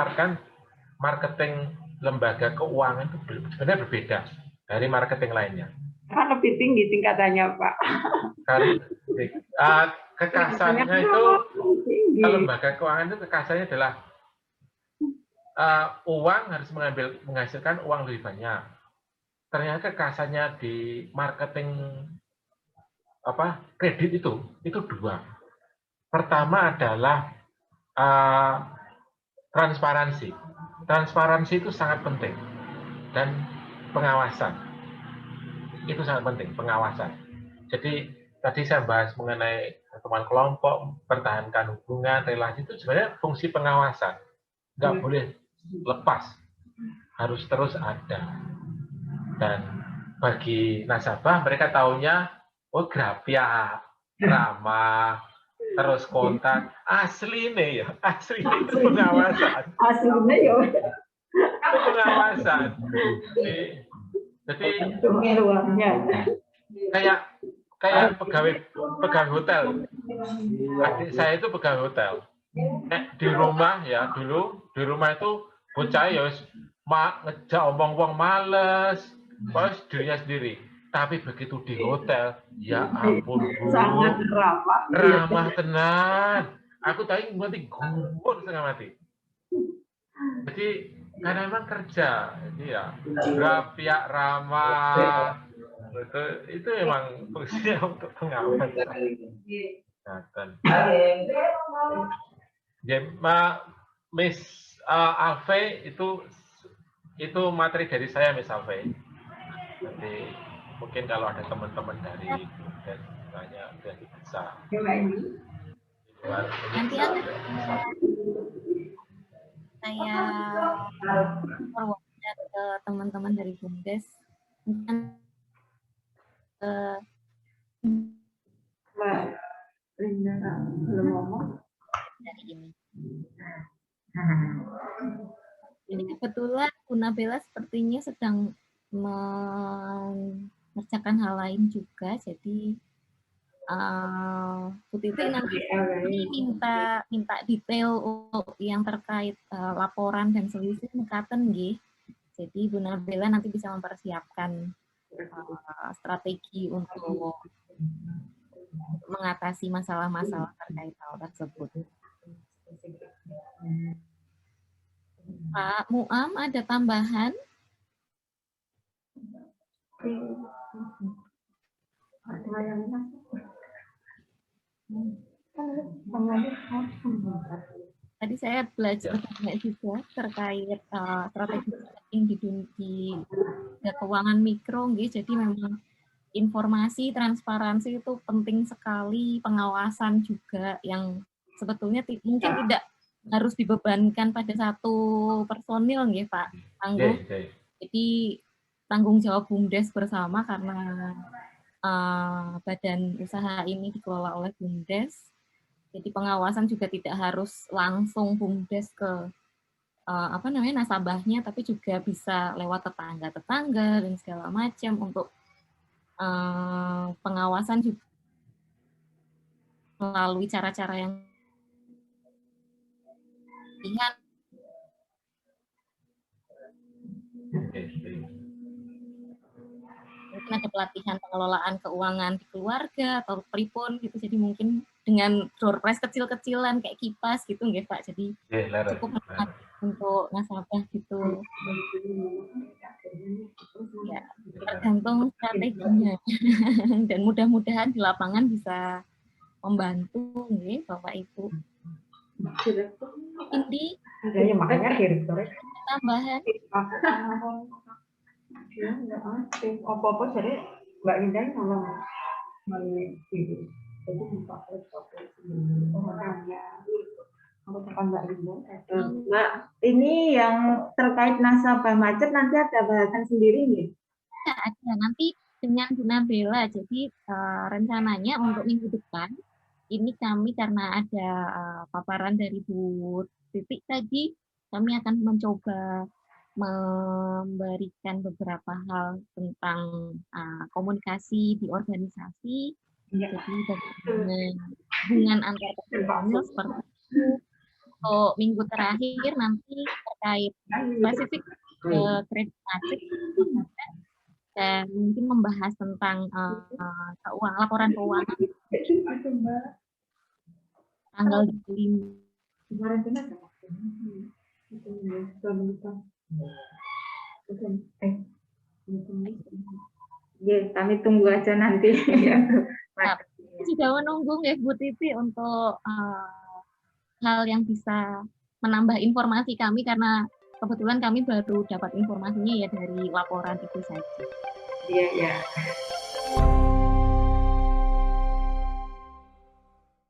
marketing lembaga keuangan itu sebenarnya berbeda dari marketing lainnya. Kan lebih tinggi tingkatannya, Pak. Karena kekasannya itu, kalau lembaga keuangan itu kekasannya adalah uang harus menghasilkan uang lebih banyak. Ternyata kekasannya di marketing kredit itu dua. Pertama adalah transparansi. Transparansi itu sangat penting, dan pengawasan itu sangat penting, pengawasan. Jadi tadi saya bahas mengenai pertemuan kelompok, pertahankan hubungan, relasi, itu sebenarnya fungsi pengawasan. Nggak boleh lepas, harus terus ada. Dan bagi nasabah, mereka taunya, oh Grapia, ramah, terus kontak, asli nih ya, asli itu pengawasan. Aslinya ya. Itu pengawasan. Jadi kayak pegawai hotel. Adik saya itu pegawai hotel. Di rumah ya dulu, di rumah itu bocah ya ngejak omong-omong males, pas dirinya sendiri. Tapi begitu di hotel, ya ampun Bu, sangat ramah tenan. Aku tadi mati gugur setengah mati. Jadi karena memang kerja, jadi ya Grapia, ramah, itu memang fungsinya untuk pengawasan. Ya, Miss Alve itu materi dari saya, Miss Alve. Nanti mungkin kalau ada teman-teman dari tanya dari bisa. Nanti ada saya forward ke teman-teman dari BUMDes. Belum ngomong. Dari ini. Ini kebetulan Bu Nabila sepertinya sedang mengerjakan hal lain juga, jadi Bu Titi nanti minta detail yang terkait laporan dan selisih mekaten nggih. Jadi Bu Nabila nanti bisa mempersiapkan strategi untuk mengatasi masalah-masalah terkait hal tersebut. Pak Muam, ada tambahan? Tadi saya belajar banyak juga terkait strategi marketing di keuangan mikro, gitu. Jadi memang informasi, transparansi itu penting sekali, pengawasan juga yang sebetulnya mungkin tidak harus dibebankan pada satu personil, gitu, Pak Tangguh. Jadi tanggung jawab BUMDes bersama karena badan usaha ini dikelola oleh BUMDes. Jadi pengawasan juga tidak harus langsung BUMDes ke nasabahnya, tapi juga bisa lewat tetangga-tetangga dan segala macam untuk pengawasan juga melalui cara-cara yang lihat. Mungkin ada pelatihan pengelolaan keuangan di keluarga atau pripun gitu, jadi mungkin dengan door prize kecil-kecilan kayak kipas gitu nggih Pak. Jadi cukup mudah untuk nasabah gitu. Ya, tergantung strateginya. Dan mudah-mudahan di lapangan bisa membantu nggih Bapak Ibu. Ini ya, makanya direktur tambahan. Apa-apa jadi Mbak Indah ngomong jadi Mbak Mbak, ini yang terkait nasabah macet nanti ada bahasan sendiri nih? Ya, ada nanti dengan Bu Nabela. Jadi rencananya untuk minggu depan ini kami karena ada paparan dari Bu Titik tadi, kami akan mencoba memberikan beberapa hal tentang komunikasi di organisasi, jadi hubungan antar personil seperti itu. Untuk minggu terakhir nanti terkait spesifik kredit macet dan mungkin membahas tentang laporan keuangan tanggal 5. Ya, kami tunggu aja nanti. Sudah menunggu ya Bu Titi untuk hal yang bisa menambah informasi kami karena kebetulan kami baru dapat informasinya ya dari laporan itu saja. Iya, ya.